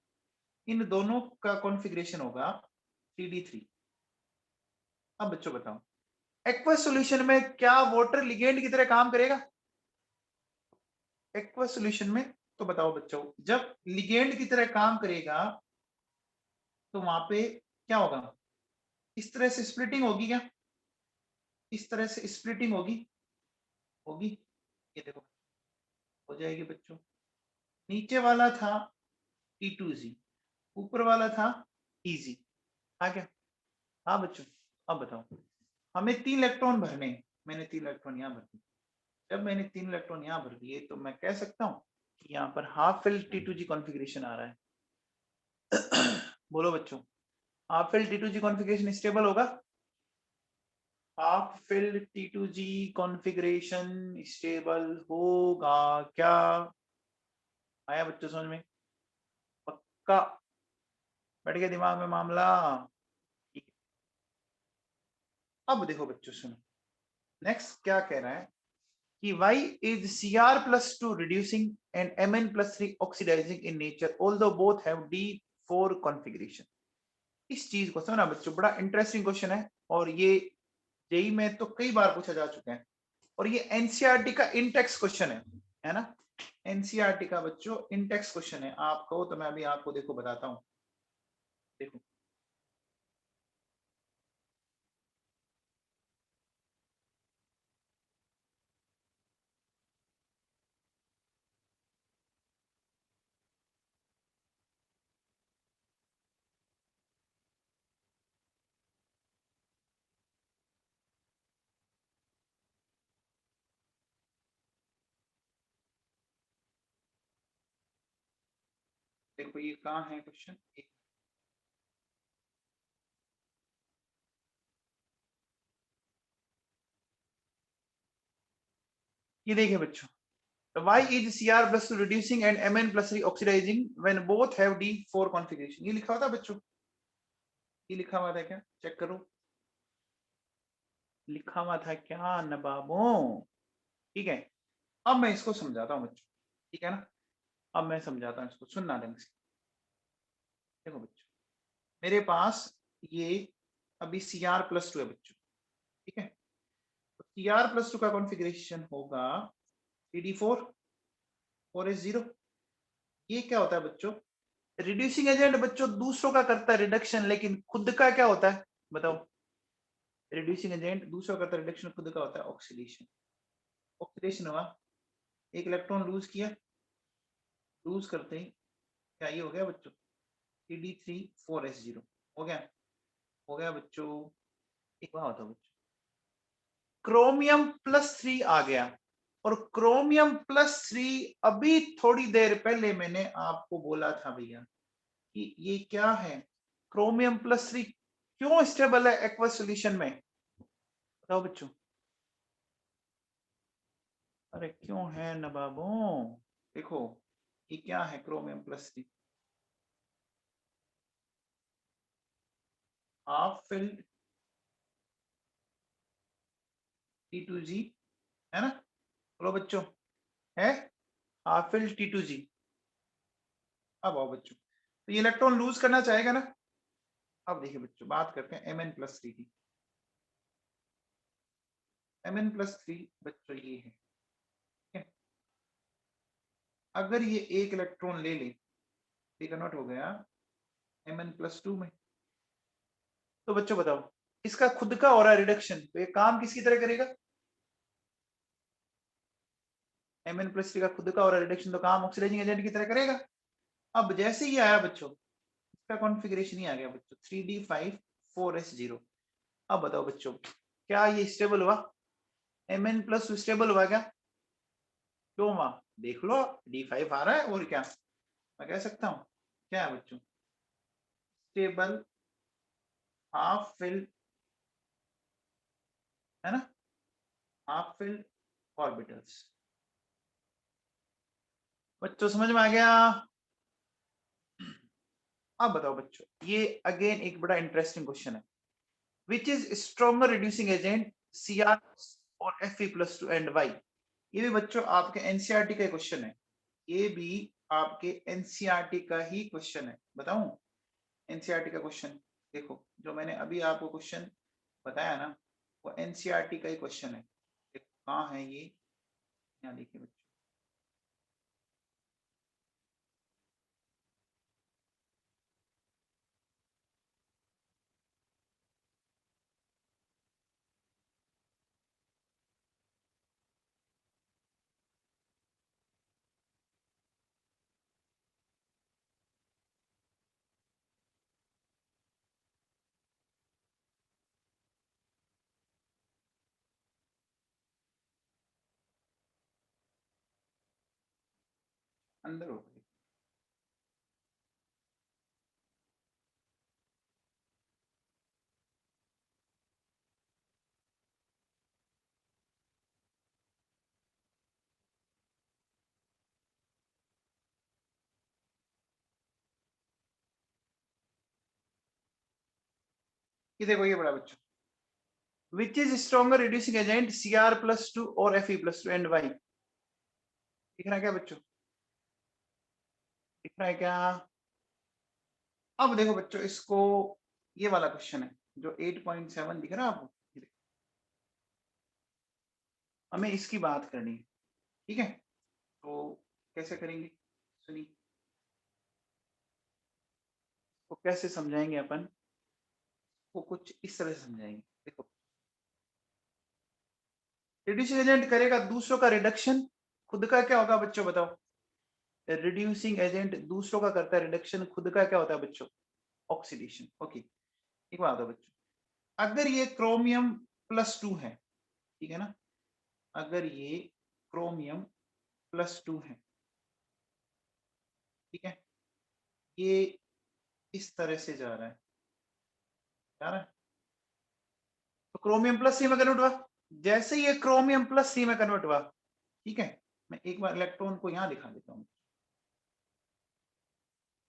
Speaker 1: इन दोनों का कॉन्फ़िगरेशन होगा 3d3। अब बच्चों बताओ एक्वस सॉल्यूशन में क्या वाटर लिगेंड की तरह काम करेगा, एक्वस सॉल्यूशन में, तो बताओ बच्चों जब लिगेंड की तरह काम करेगा तो वहां पे क्या होगा, इस तरह से स्प्लिटिंग होगी क्या, इस तरह से स्प्लिटिंग होगी, होगी, ये देखो हो जाएगी बच्चों। नीचे वाला था T2G, ऊपर वाला था EG, आ गया। हाँ बच्चों, अब बताओ हमें 3 इलेक्ट्रॉन भरने, मैंने 3 इलेक्ट्रॉन यहाँ भर दिए, जब मैंने 3 इलेक्ट्रॉन यहाँ भर दिए तो मैं कह सकता हूँ कि यहाँ पर हाफ फिल T2G कॉन्फ़िगरेशन आ रहा है। बोलो बच्चों half fill T2G configuration stable होगा, half filled T2G configuration stable होगा क्या, आया बच्चों समझ में, पक्का बैठ गया दिमाग में मामला। अब देखो बच्चों सुनो, नेक्स्ट क्या कह रहा है कि Y is Cr+2 reducing and Mn+3 oxidizing in nature although both have D4 configuration। इस चीज को समझना बच्चों, बड़ा इंटरेस्टिंग क्वेश्चन है और ये जेई में तो कई बार पूछा जा चुका है और ये एनसीईआरटी का इंटेक्स क्वेश्चन है ना, एनसीईआरटी का बच्चों इंटेक्स क्वेश्चन है। आप कहो तो मैं अभी आपको देखो बताता हूँ, देखो देखो ये कहाँ है क्वेश्चन, ये देखिए बच्चों, Y is Cr+2 reducing and Mn+3 oxidizing when both have D4 configuration। ये लिखा हुआ था बच्चों, ये लिखा हुआ था क्या, चेक करो, लिखा हुआ था क्या नवाबों? ठीक है, अब मैं इसको समझाता हूँ बच्चों, ठीक है ना? अब मैं समझाता हूँ इसको, सुनना ढंग से। देखो बच्चों, मेरे पास ये अभी CR+2 है बच्चों, ठीक है? तो CR+2 का कॉन्फ़िगरेशन होगा 3D4 4S0। ये क्या होता है बच्चों? रिड्यूसिंग एजेंट बच्चों दूसरों का करता है रिडक्शन, लेकिन खुद का क्या होता है बताओ? रिड्यूसिंग एजेंट दूसरों का करता है रिडक्शन, खुद का होता है ऑक्सीडेशन। ऑक्सीडेशन हुआ, एक इलेक्ट्रॉन लूज किया, लूज करते ही क्या ये हो गया बच्चों? 3D3 4S0 हो गया। हो गया बच्चों। एक बार होता बच्चों, क्रोमियम+3 आ गया, और क्रोमियम+3 अभी थोड़ी देर पहले मैंने आपको बोला था भैया कि ये क्या है? क्रोमियम+3 क्यों स्टेबल है एक्वस सॉल्यूशन में? बताओ बच्चों। अरे क्यों है नवाबों? देखो, ये क्या है क्रोमियम+3? हाफ फिल्ड T2G, है ना? बोलो बच्चों, है हाफ फिल्ड T2G। अब आओ बच्चों, तो ये इलेक्ट्रॉन लूज करना चाहेगा ना? अब देखिए बच्चों, बात करते हैं Mn+3 की। Mn+3 बच्चों ये है, ठीक है? अगर ये एक इलेक्ट्रॉन ले ले, ये कन्वर्ट हो गया Mn+2 में। तो बच्चों बताओ, इसका खुद का हो रहा है रिडक्शन, तो ये काम किसकी तरह करेगा? Mn+3 का खुद का हो रहा है रिडक्शन, तो काम ऑक्सीडाइजिंग एजेंट की तरह करेगा। अब जैसे ही आया बच्चों, इसका कॉन्फ़िगरेशन ही आ गया बच्चों 3D5 4S0। अब बताओ बच्चों, क्या ये स्टेबल हुआ? Mn+2 स्टेबल हुआ क्या? क्यों हुआ? देख लो, D5 आ रहा है, और क्या मैं कह सकता हूँ? क्या है बच्चों? स्टेबल हाफ फिल्ड, है ना? Half filled orbitals. बच्चों समझ में आ गया? अब बताओ बच्चों, ये अगेन एक बड़ा इंटरेस्टिंग क्वेश्चन है। Which is stronger reducing agent, Cr और Fe+2 एंड वाई? ये भी बच्चों आपके एनसीईआरटी का क्वेश्चन है। ये भी आपके एनसीईआरटी का ही क्वेश्चन है। बताऊं एनसीईआरटी का क्वेश्चन? देखो, जो मैंने अभी आपको क्वेश्चन बताया ना, वो एनसीईआरटी का ही क्वेश्चन है। कहाँ है ये? यहाँ देखिए बच्चों, अंदर हो गई। ये देखो, ये बड़ा बच्चों, which is stronger reducing agent, Cr+2 और Fe+2 एंड वाई? दिख रहा है क्या बच्चों? दिख रहा है क्या? अब देखो बच्चों, इसको ये वाला क्वेश्चन है जो 8.7 दिख रहा है आपको, हमें इसकी बात करनी है, ठीक है? तो कैसे करेंगे सुनिए, तो कैसे समझाएंगे अपन को? कुछ इस तरह से समझाएंगे। देखो, रिड्यूसिंग एजेंट करेगा दूसरों का रिडक्शन, खुद का क्या होगा बच्चों बताओ? रिड्यूसिंग एजेंट दूसरों का करता है रिडक्शन, खुद का क्या होता है बच्चों? ऑक्सीडेशन। ओके, एक बात है बच्चों, अगर ये क्रोमियम+2 है, ठीक है ना? अगर ये क्रोमियम+2 है, ठीक है, ये इस तरह से जा रहा है, जा रहा है, तो क्रोमियम+C में कन्वर्ट हुआ। जैसे ये क्रोमियम+C में कन्वर्ट हुआ, ठीक है, मैं एक बार इलेक्ट्रॉन को यहाँ दिखा देता हूँ।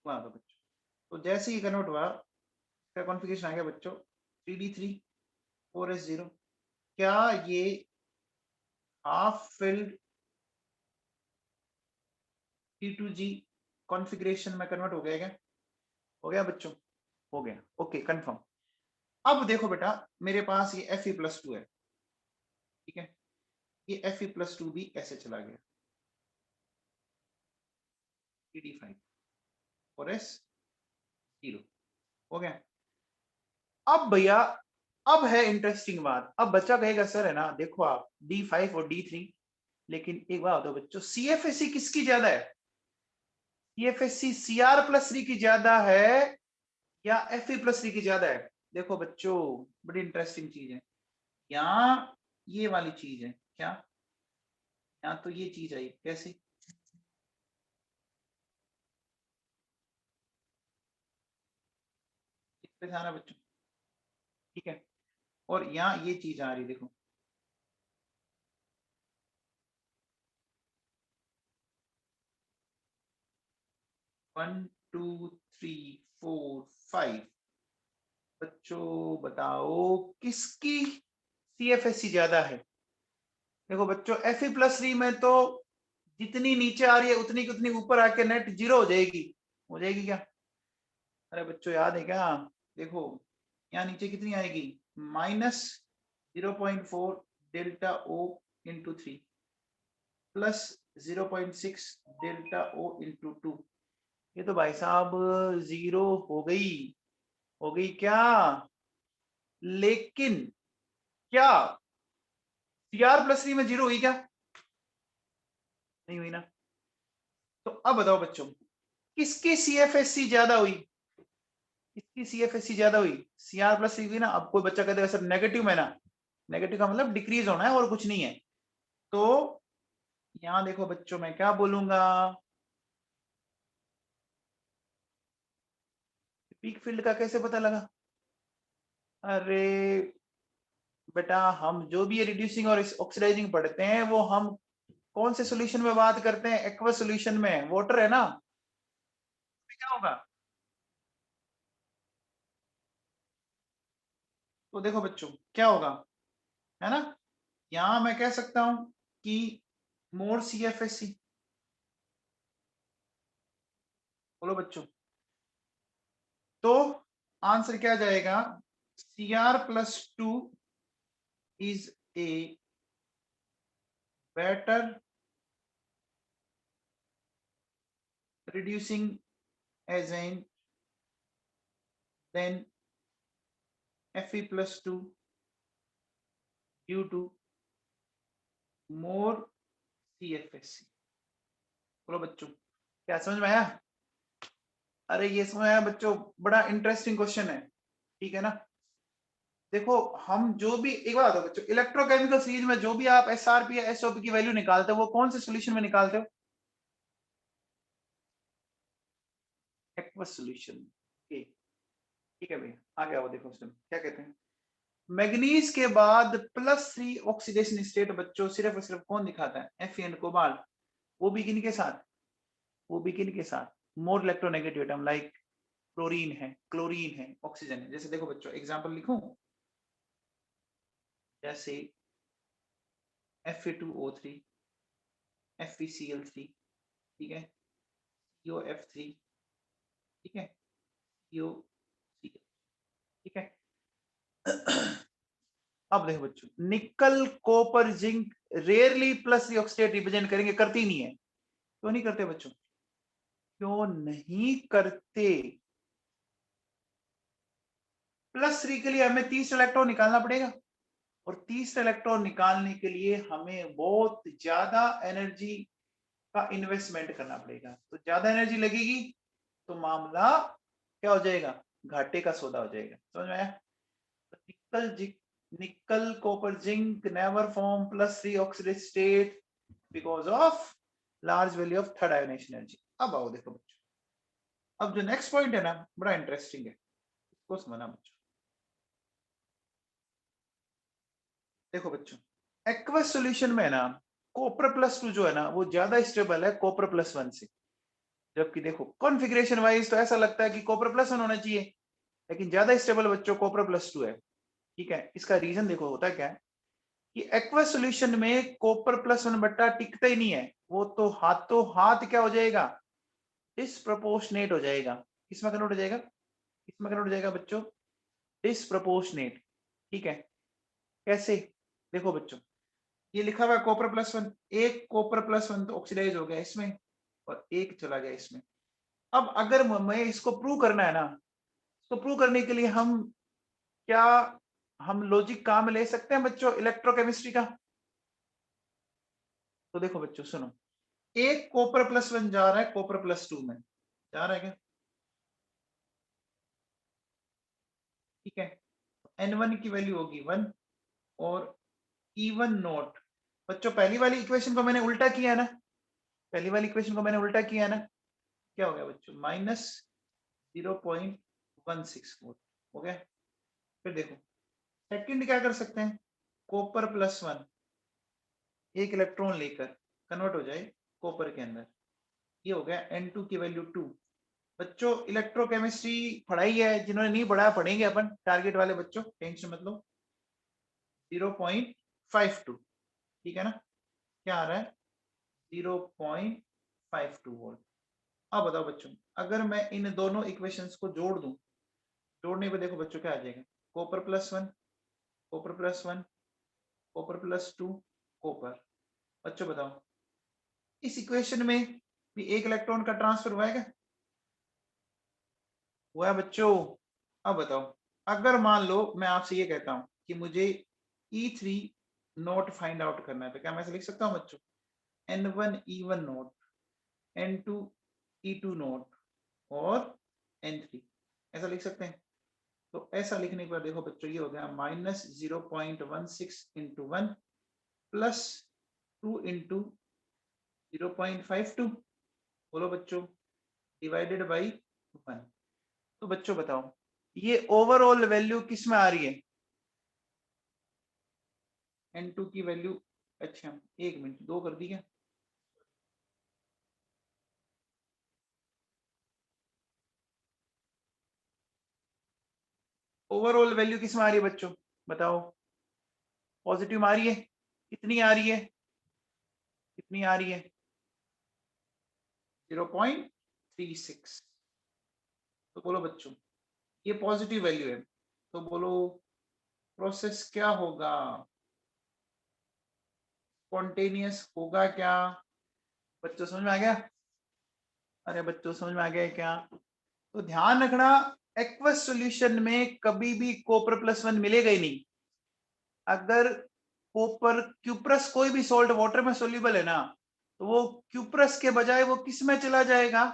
Speaker 1: वहां पर बच्चों, तो जैसे ही कन्वर्ट हुआ, इसका कॉन्फ़िगरेशन आ गया बच्चों 3D3 4S0। क्या ये हाफ फिल्ड T2G कॉन्फ़िगरेशन में कन्वर्ट हो गया क्या? हो गया बच्चों? हो गया। Okay, confirm. अब देखो बेटा, मेरे पास ये Fe+2 है, ठीक है? ये Fe+2 भी ऐसे चला गया, Td5 और S 0 हो गया। अब भैया, अब है इंटरेस्टिंग बात। अब बच्चा कहेगा सर है ना, देखो आप D5 और D3, लेकिन एक बात बताओ बच्चों, CFSC किसकी ज्यादा है? CFSC Cr+3 की ज्यादा है या Fe+3 की ज्यादा है? देखो बच्चों, बड़ी इंटरेस्टिंग चीज है। यहाँ ये वाली चीज है क्या? यहाँ तो ये चीज आई कैसे? इस पे आना बच्चों, ठीक है? और यहाँ ये चीज आ रही, देखो 1 2 3 4 5। बच्चों बताओ किसकी CFSC ज्यादा है? देखो बच्चों, Fe+3 में तो जितनी नीचे आ रही है उतनी की उतनी ऊपर आके नेट जीरो हो जाएगी। हो जाएगी क्या? अरे बच्चों याद है क्या? देखो यहाँ नीचे कितनी आएगी? -0.4 delta O into 3 plus 0.6 delta O into 2। ये तो भाई साहब जीरो हो गई। हो गई क्या? लेकिन क्या Cr+3 में जीरो हुई क्या? नहीं हुई ना। तो अब बताओ बच्चों, किसकी CFSC ज्यादा हुई? किसकी CFSC ज्यादा हुई? Cr+3 हुई ना। अब कोई बच्चा कहते सर नेगेटिव में ना, नेगेटिव का मतलब डिक्रीज होना है और कुछ नहीं है। तो यहां देखो बच्चों, मैं क्या बोलूंगा, पीक फील्ड का कैसे पता लगा? अरे बेटा, हम जो भी रिड्यूसिंग और ऑक्सीडाइजिंग पढ़ते हैं वो हम कौन से सॉल्यूशन में बात करते हैं? एक्वस सॉल्यूशन में। वाटर है ना, क्या होगा? तो देखो बच्चों क्या होगा, है ना? यहां मैं कह सकता हूं कि मोर CFSC। बोलो बच्चों, तो आंसर क्या जाएगा? Cr+2 is a better reducing agent than Fe+2 due to more CFSC। बोलो बच्चों, क्या समझ में आया? अरे ये समझ आया बच्चों, बड़ा इंटरेस्टिंग क्वेश्चन है, ठीक है ना? देखो हम जो भी, एक बार बताओ बच्चों, इलेक्ट्रोकेमिकल सीरीज में जो भी आप SRP या SOP की वैल्यू निकालते हो वो कौन से सॉल्यूशन में निकालते हो? Aqueous solution. ठीक है भैया, आगे आओ। देखो उसमें क्या कहते हैं, मैग्नीज के बाद +3 ऑक्सीडेशन स्टेट बच्चों सिर्फ और सिर्फ कौन दिखाता है? Fe and cobalt. वो भी किन के साथ? वो भी किन के साथ? More electronegative atom like chlorine है, क्लोरीन है, ऑक्सीजन है। जैसे देखो बच्चों, एग्जांपल लिखूं, जैसे Fe2O3, FeCl3, ठीक है, COF3, ठीक है, COCl, ठीक है। अब देखो बच्चों, निकल copper zinc rarely +3 oxidate represent करेंगे, करती नहीं है। क्यों नहीं करते बच्चों? क्यों नहीं करते? +3 के लिए हमें 30 इलेक्ट्रॉन निकालना पड़ेगा, और 30 इलेक्ट्रॉन निकालने के लिए हमें बहुत ज्यादा एनर्जी का इन्वेस्टमेंट करना पड़ेगा। तो ज्यादा एनर्जी लगेगी तो मामला क्या हो जाएगा? घाटे का सौदा हो जाएगा। समझ में आया? तो निकल copper zinc never form +3 oxidate state because of large value of third ionization energy. अब आओ देखो बच्चों, अब जो नेक्स्ट पॉइंट है ना, बड़ा इंटरेस्टिंग है, इसको समझना बच्चों। देखो बच्चों, एक्वस सॉल्यूशन में ना Copr+2 जो है ना वो ज्यादा स्टेबल है Copr+1 से। जबकि देखो कॉन्फ़िगरेशन वाइज तो ऐसा लगता है कि Copr+1 होना चाहिए, लेकिन ज्यादा स्टेबल बच्चों Copr+2 है, ठीक है? इसका रीजन देखो होता क्या है, कि एक्वस सॉल्यूशन में कॉपर प्लस 1 बट्टा टिकता ही नहीं है, वो तो हाथों हाथ क्या हो जाएगा, डिसप्रोपोर्शनेट हो जाएगा। किसमें कन्वर्ट हो जाएगा, किसमें कन्वर्ट हो जाएगा बच्चों, डिसप्रोपोर्शनेट। ठीक है, कैसे, देखो बच्चों, ये लिखा हुआ है कॉपर प्लस 1, एक कॉपर प्लस 1 तो ऑक्सीडाइज हो गया इसमें और एक चला गया इसमें। अब अगर मैं इसको प्रूव करना है ना, तो प्रूव करने के लिए क्या हम लॉजिक काम ले सकते हैं बच्चों इलेक्ट्रोकेमिस्ट्री का? तो देखो बच्चों सुनो, एक कॉपर प्लस 1 जा रहा है कॉपर प्लस 2 में, जा रहा है क्या? ठीक है, N1 की वैल्यू होगी 1 और E1 नॉट। बच्चों पहली वाली इक्वेशन को मैंने उल्टा किया है ना, पहली वाली इक्वेशन को मैंने उल्टा किया है ना, क्या हो गया बच्चों, माइनस 0.16 वोल्ट हो गया। फिर देखो सेकंड क्या कर सकते हैं, कॉपर प्लस 1 एक इलेक्ट्रॉन लेकर कन्वर्ट हो जाए कॉपर के अंदर, ये हो गया N2 की वैल्यू 2। बच्चों इलेक्ट्रोकेमिस्ट्री पढ़ाई है, जिन्होंने नहीं पढ़ा पढ़ेंगे अपन, टारगेट वाले बच्चों टेंशन मत लो। 0.52, ठीक है ना, क्या आ रहा है 0.52 वोल्ट। अब बताओ बच्चों, अगर मैं इन दोनों इक्वेशंस को जोड़ दूं, जोड़ने पे देखो बच्चों क्या आ जाएगा, copper plus 1 copper plus 1 copper plus 2 copper. बच्चों बताओ इस इक्वेशन में भी एक इलेक्ट्रॉन का ट्रांसफर हुआ है क्या, हुआ है बच्चों? अब बताओ, अगर मान लो मैं आपसे ये कहता हूं कि मुझे E3 नोट फाइंड आउट करना है, तो क्या मैं ऐसे लिख सकता हूं बच्चों, N1 E1 note, N2 E2 note और N3, ऐसा लिख सकते हैं? तो ऐसा लिखने पर देखो बच्चों ये हो गया माइनस 0.16 इंटू 1 प्लस 2 इंटू 0.52, बोलो बच्चों, डिवाइडेड बाई 1। तो बच्चों बताओ ये ओवरऑल वैल्यू किस में आ रही है, N2 की वैल्यू, अच्छा एक मिनट, दो कर दी क्या, ओवरऑल वैल्यू किस में आ रही है बच्चों, बताओ, पॉजिटिव में आ रही है, कितनी आ रही है, कितनी आ रही है, 0.36। तो बोलो बच्चों ये पॉजिटिव वैल्यू है, तो बोलो प्रोसेस क्या होगा, स्पॉन्टेनियस होगा क्या? बच्चों समझ में आ गया, अरे बच्चों समझ में आ गया क्या? तो ध्यान रखना, एक्वस सॉल्यूशन में कभी भी कॉपर प्लस 1 मिलेगा ही नहीं। अगर कॉपर क्यूप्रस कोई भी सॉल्ट वाटर में सोल्यूबल है ना, तो वो क्यूप्रस के बजाय वो किस में चला जाएगा,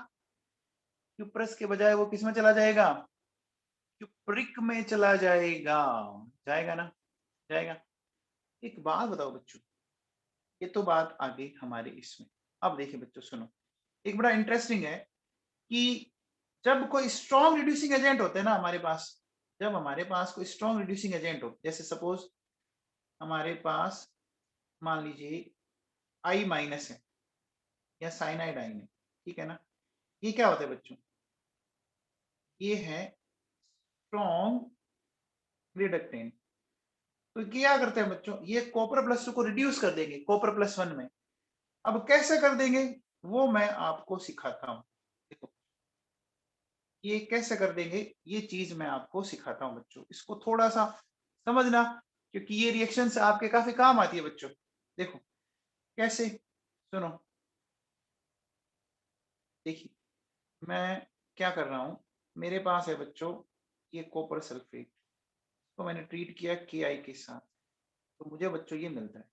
Speaker 1: क्यूप्रस के बजाय वो किस में चला जाएगा, क्यूप्रिक में चला जाएगा, जाएगा ना, जाएगा। एक बात बताओ बच्चों, ये तो बात आ गई हमारे इसमें। अब देखिए बच्चों सुनो, एक बड़ा इंटरेस्टिंग है कि जब कोई स्ट्रॉन्ग रिड्यूसिंग एजेंट होते हैं ना हमारे पास, जब हमारे पास कोई स्ट्रॉन्ग रिड्यूसिंग एजेंट हो, जैसे सपोज हमारे पास मान लीजिए आई माइनस है या साइनाइड आइन है, ठीक है ना, ये क्या होता है बच्चों, ये है स्ट्रॉन्ग रिडक्टेंट। तो क्या करते हैं बच्चों, ये कॉपर प्लस 2 को रिड्यूस कर देंगे कॉपर प्लस 1 में। अब कैसे कर देंगे वो मैं आपको सिखाता हूँ, देखो ये कैसे कर देंगे, ये चीज मैं आपको सिखाता हूँ बच्चों, इसको थोड़ा सा समझना, क्योंकि ये रिएक्शन से आपके काफी काम आती है बच्चों। देखो कैसे, सुनो, देखिए मैं क्या कर रहा हूँ, मेरे पास है बच्चों ये कॉपर सल्फेट, तो मैंने ट्रीट किया KI के साथ, तो मुझे बच्चों ये मिलता है।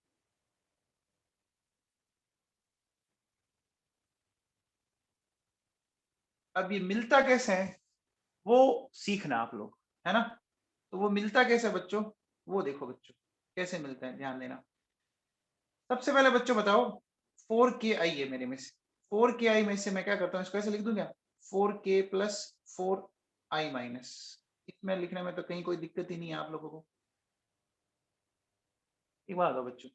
Speaker 1: अब ये मिलता कैसे है वो सीखना आप लोग, है ना, तो वो मिलता कैसे है बच्चों, वो देखो बच्चों कैसे मिलता है, ध्यान देना। सबसे पहले बच्चों बताओ 4KI है मेरे में से, 4KI में से मैं क्या करता हूँ, इसको ऐसे लिख दूं क्या, 4K प्लस 4I माइनस, इसमें लिखने में तो कहीं कोई दिक्कत ही नहीं है आप लोगों को। एक बात हो बच्चों,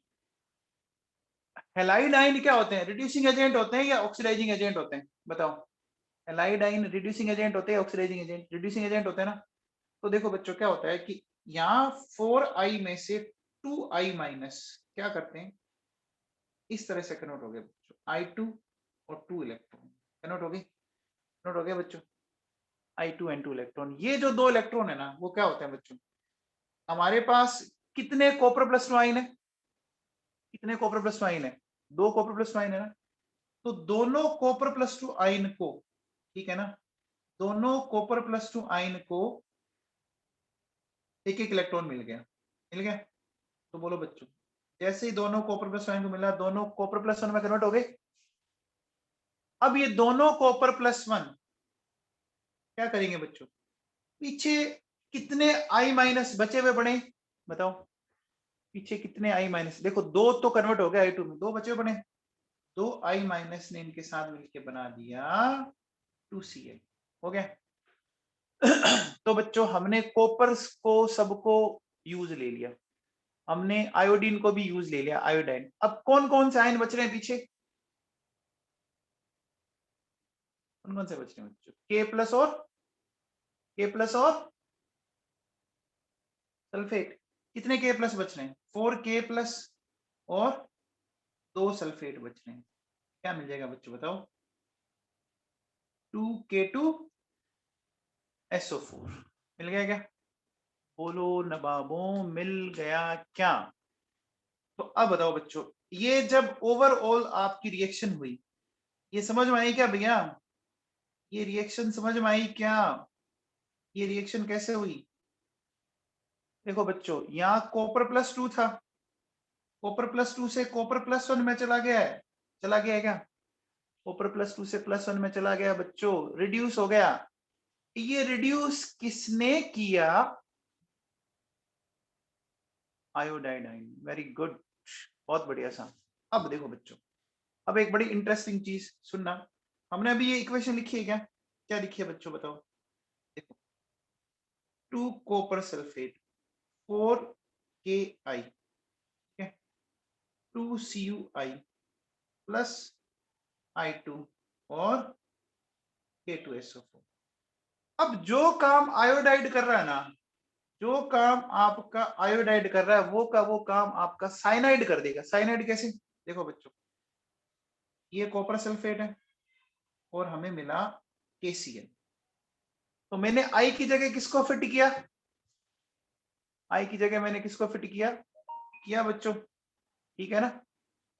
Speaker 1: हेलाइड आयन क्या होते हैं, रिड्यूसिंग एजेंट होते हैं या ऑक्सीडाइजिंग एजेंट होते हैं, बताओ। हेलाइड आयन रिड्यूसिंग एजेंट होते हैं, ऑक्सीडाइजिंग एजेंट, रिड्यूसिंग एजेंट होते हैं ना। तो देखो बच्चों क्या होता है कि यहाँ 4I में से 2i माइनस क्या करते हैं, इस तरह से कन्वर्ट हो गया बच्चों, I2 और 2 इलेक्ट्रॉन कन्वर्ट हो गया बच्चों, I2 and 2 इलेक्ट्रॉन। ये जो 2 इलेक्ट्रॉन है ना, वो क्या होते हैं बच्चों, हमारे पास कितने कॉपर प्लस 2 आइन है, कितने कॉपर प्लस 2 आइन है, 2 कॉपर प्लस 2 आइन है ना, तो दोनों कॉपर प्लस 2 आइन को, ठीक है ना, दोनों कॉपर प्लस 2 आइन को एक एक इलेक्ट्रॉन मिल गया। तो बोलो बच्चों, जैसे ही दोनों कॉपर प्लस आइन को मिला, दोनों कॉपर प्लस 1 में कन्वर्ट हो गए। अब ये दोनों कॉपर प्लस 1 क्या करेंगे बच्चों, पीछे कितने आई माइनस बचे हुए पड़े, बताओ, पीछे कितने आई माइनस, देखो 2 तो कन्वर्ट हो गया I2 में, 2 बचे पड़े, 2 आई माइनस ने इनके साथ मिलकर बना दिया 2Cl, हो गया। तो बच्चों हमने कॉपर को सबको यूज ले लिया, हमने आयोडीन को भी यूज ले लिया, आयोडाइन। अब कौन कौन से आयन बच रहे हैं पीछे, कौन कौन से बच रहे हैं बच्चों, के प्लस और सल्फेट। कितने के प्लस बच रहे हैं, 4K प्लस और 2 सल्फेट बच रहे हैं। क्या मिल जाएगा बच्चों बताओ, 2K2SO4 मिल गया क्या, बोलो नवाबों मिल गया क्या। तो अब बताओ बच्चों, ये जब ओवरऑल आपकी रिएक्शन हुई, ये समझ में आई क्या भैया, ये रिएक्शन समझ में आई क्या, ये रिएक्शन कैसे हुई। देखो बच्चों, यहाँ कॉपर प्लस 2 था, कॉपर प्लस 2 से कॉपर प्लस 1 में चला गया है, चला गया है क्या, कॉपर प्लस 2 से प्लस 1 में चला गया बच्चों, रिड्यूस हो गया। ये रिड्यूस किसने किया, आयोडाइड आयन, वेरी गुड, बहुत बढ़िया सा। अब देखो बच्चों, अब एक बड़ी इंटरेस्टिंग चीज सुनना, हमने अभी ये इक्वेशन लिखी है क्या, क्या लिखी है बच्चों बताओ, देखो 2 copper sulphate 4Ki, 2Cui plus I2 और K2SO4। अब जो काम आयोडाइड कर रहा है ना, जो काम आपका आयोडाइड कर रहा है, वो काम आपका साइनाइड कर देगा। साइनाइड कैसे, देखो बच्चों, ये कॉपर सल्फेट है और हमें मिला KCl, तो मैंने आई की जगह किसको फिट किया, आई की जगह मैंने किसको फिट किया बच्चों, ठीक है ना।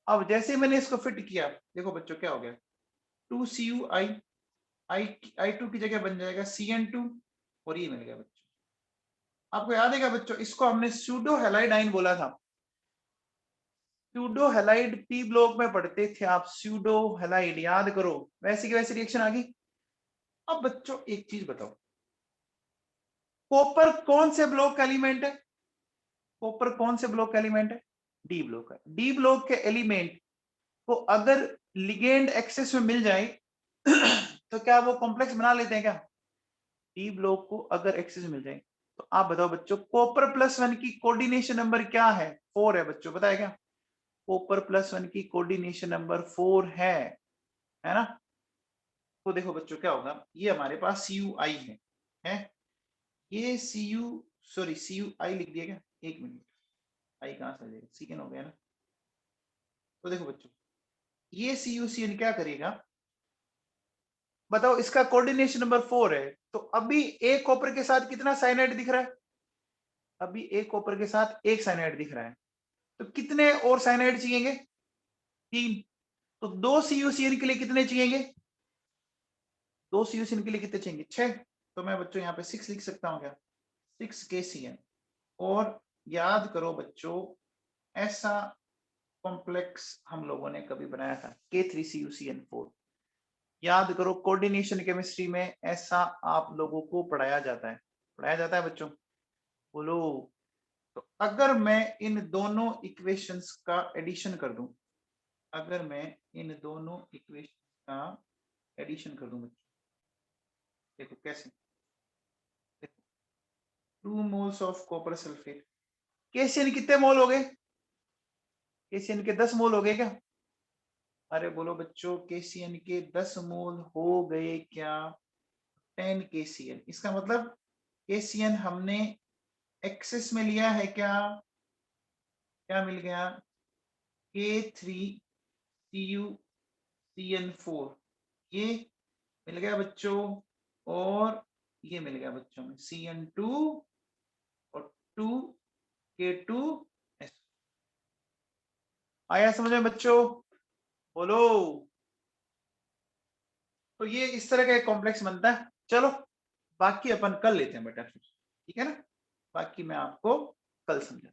Speaker 1: अब जैसे मैंने इसको फिट किया, देखो बच्चों क्या हो गया, 2Cui, I2 की जगह बन जाएगा CN2 और ये मिल गया बच्चों। आपको याद है क्या बच्चों, इसको हमने स्यूडो हैलाइड आयन बोला था, स्यूडो हैलाइड पी ब्लॉक में पढ़ते थे आप, स्यूडो हैलाइड याद करो, वैसी की वैसी रिएक्शन आ गई। अब बच्चों एक चीज बताओ, कॉपर कौन से ब्लॉक का एलिमेंट है, कॉपर कौन से ब्लॉक का एलिमेंट है, डी ब्लॉक का। डी ब्लॉक के एलिमेंट को अगर लिगेंड एक्सेस में मिल जाए तो क्या वो कॉम्प्लेक्स बना लेते हैं क्या, डी ब्लॉक को अगर एक्सेस में मिल जाए। तो आप बताओ बच्चों, कॉपर प्लस 1 की कोऑर्डिनेशन नंबर क्या है, 4 है बच्चों, बताया क्या, कॉपर प्लस 1 की कोऑर्डिनेशन नंबर 4 है ना। तो देखो बच्चों क्या होगा, ये हमारे पास CuI है ये CuI लिख दिया क्या, एक मिनट, आई कहां से आ जाएगा, सीएन हो गया ना। तो देखो बच्चों, ये CuCN क्या करेगा बताओ, इसका कोऑर्डिनेशन नंबर 4 है, तो अभी एक कॉपर के साथ कितना साइनाइड दिख रहा है, अभी एक कॉपर के साथ एक साइनाइड दिख रहा है, तो कितने और साइनाइड चाहिएंगे, 3, तो 2 CuCN के लिए कितने चाहिएंगे, 2 CuCN के लिए कितने चाहिएंगे, 6। तो मैं बच्चों यहाँ पे 6 लिख सकता हूँ क्या, 6KCN। और याद करो बच्चों, ऐसा कॉम्प्लेक्स हम लोगों ने कभी बनाया था, K3CuCN4, याद करो कोऑर्डिनेशन केमिस्ट्री में ऐसा आप लोगों को पढ़ाया जाता है बच्चों, बोलो। तो अगर मैं इन दोनों इक्वेशंस का एडिशन कर दूं, अगर मैं इन दोनों इक्वेशन का एडिशन कर दूं बच्चों, देखो कैसे, देखो 2 moles of copper sulphate, KCN कितने मोल हो गए, KCN के 10 मोल हो गए क्या, अरे बोलो बच्चों, KCN के 10 मोल हो गए क्या, 10 KCN, इसका मतलब KCN हमने एक्सेस में लिया है क्या, क्या मिल गया, K3CuCN4 ये मिल गया बच्चों, और ये मिल गया बच्चों में CN2 और 2K2S। आया समझ में बच्चों? बोलो। तो ये इस तरह का एक कॉम्प्लेक्स बनता है। चलो बाकी अपन कल लेते हैं बेटा फिर, ठीक है ना, बाकी मैं आपको कल समझा।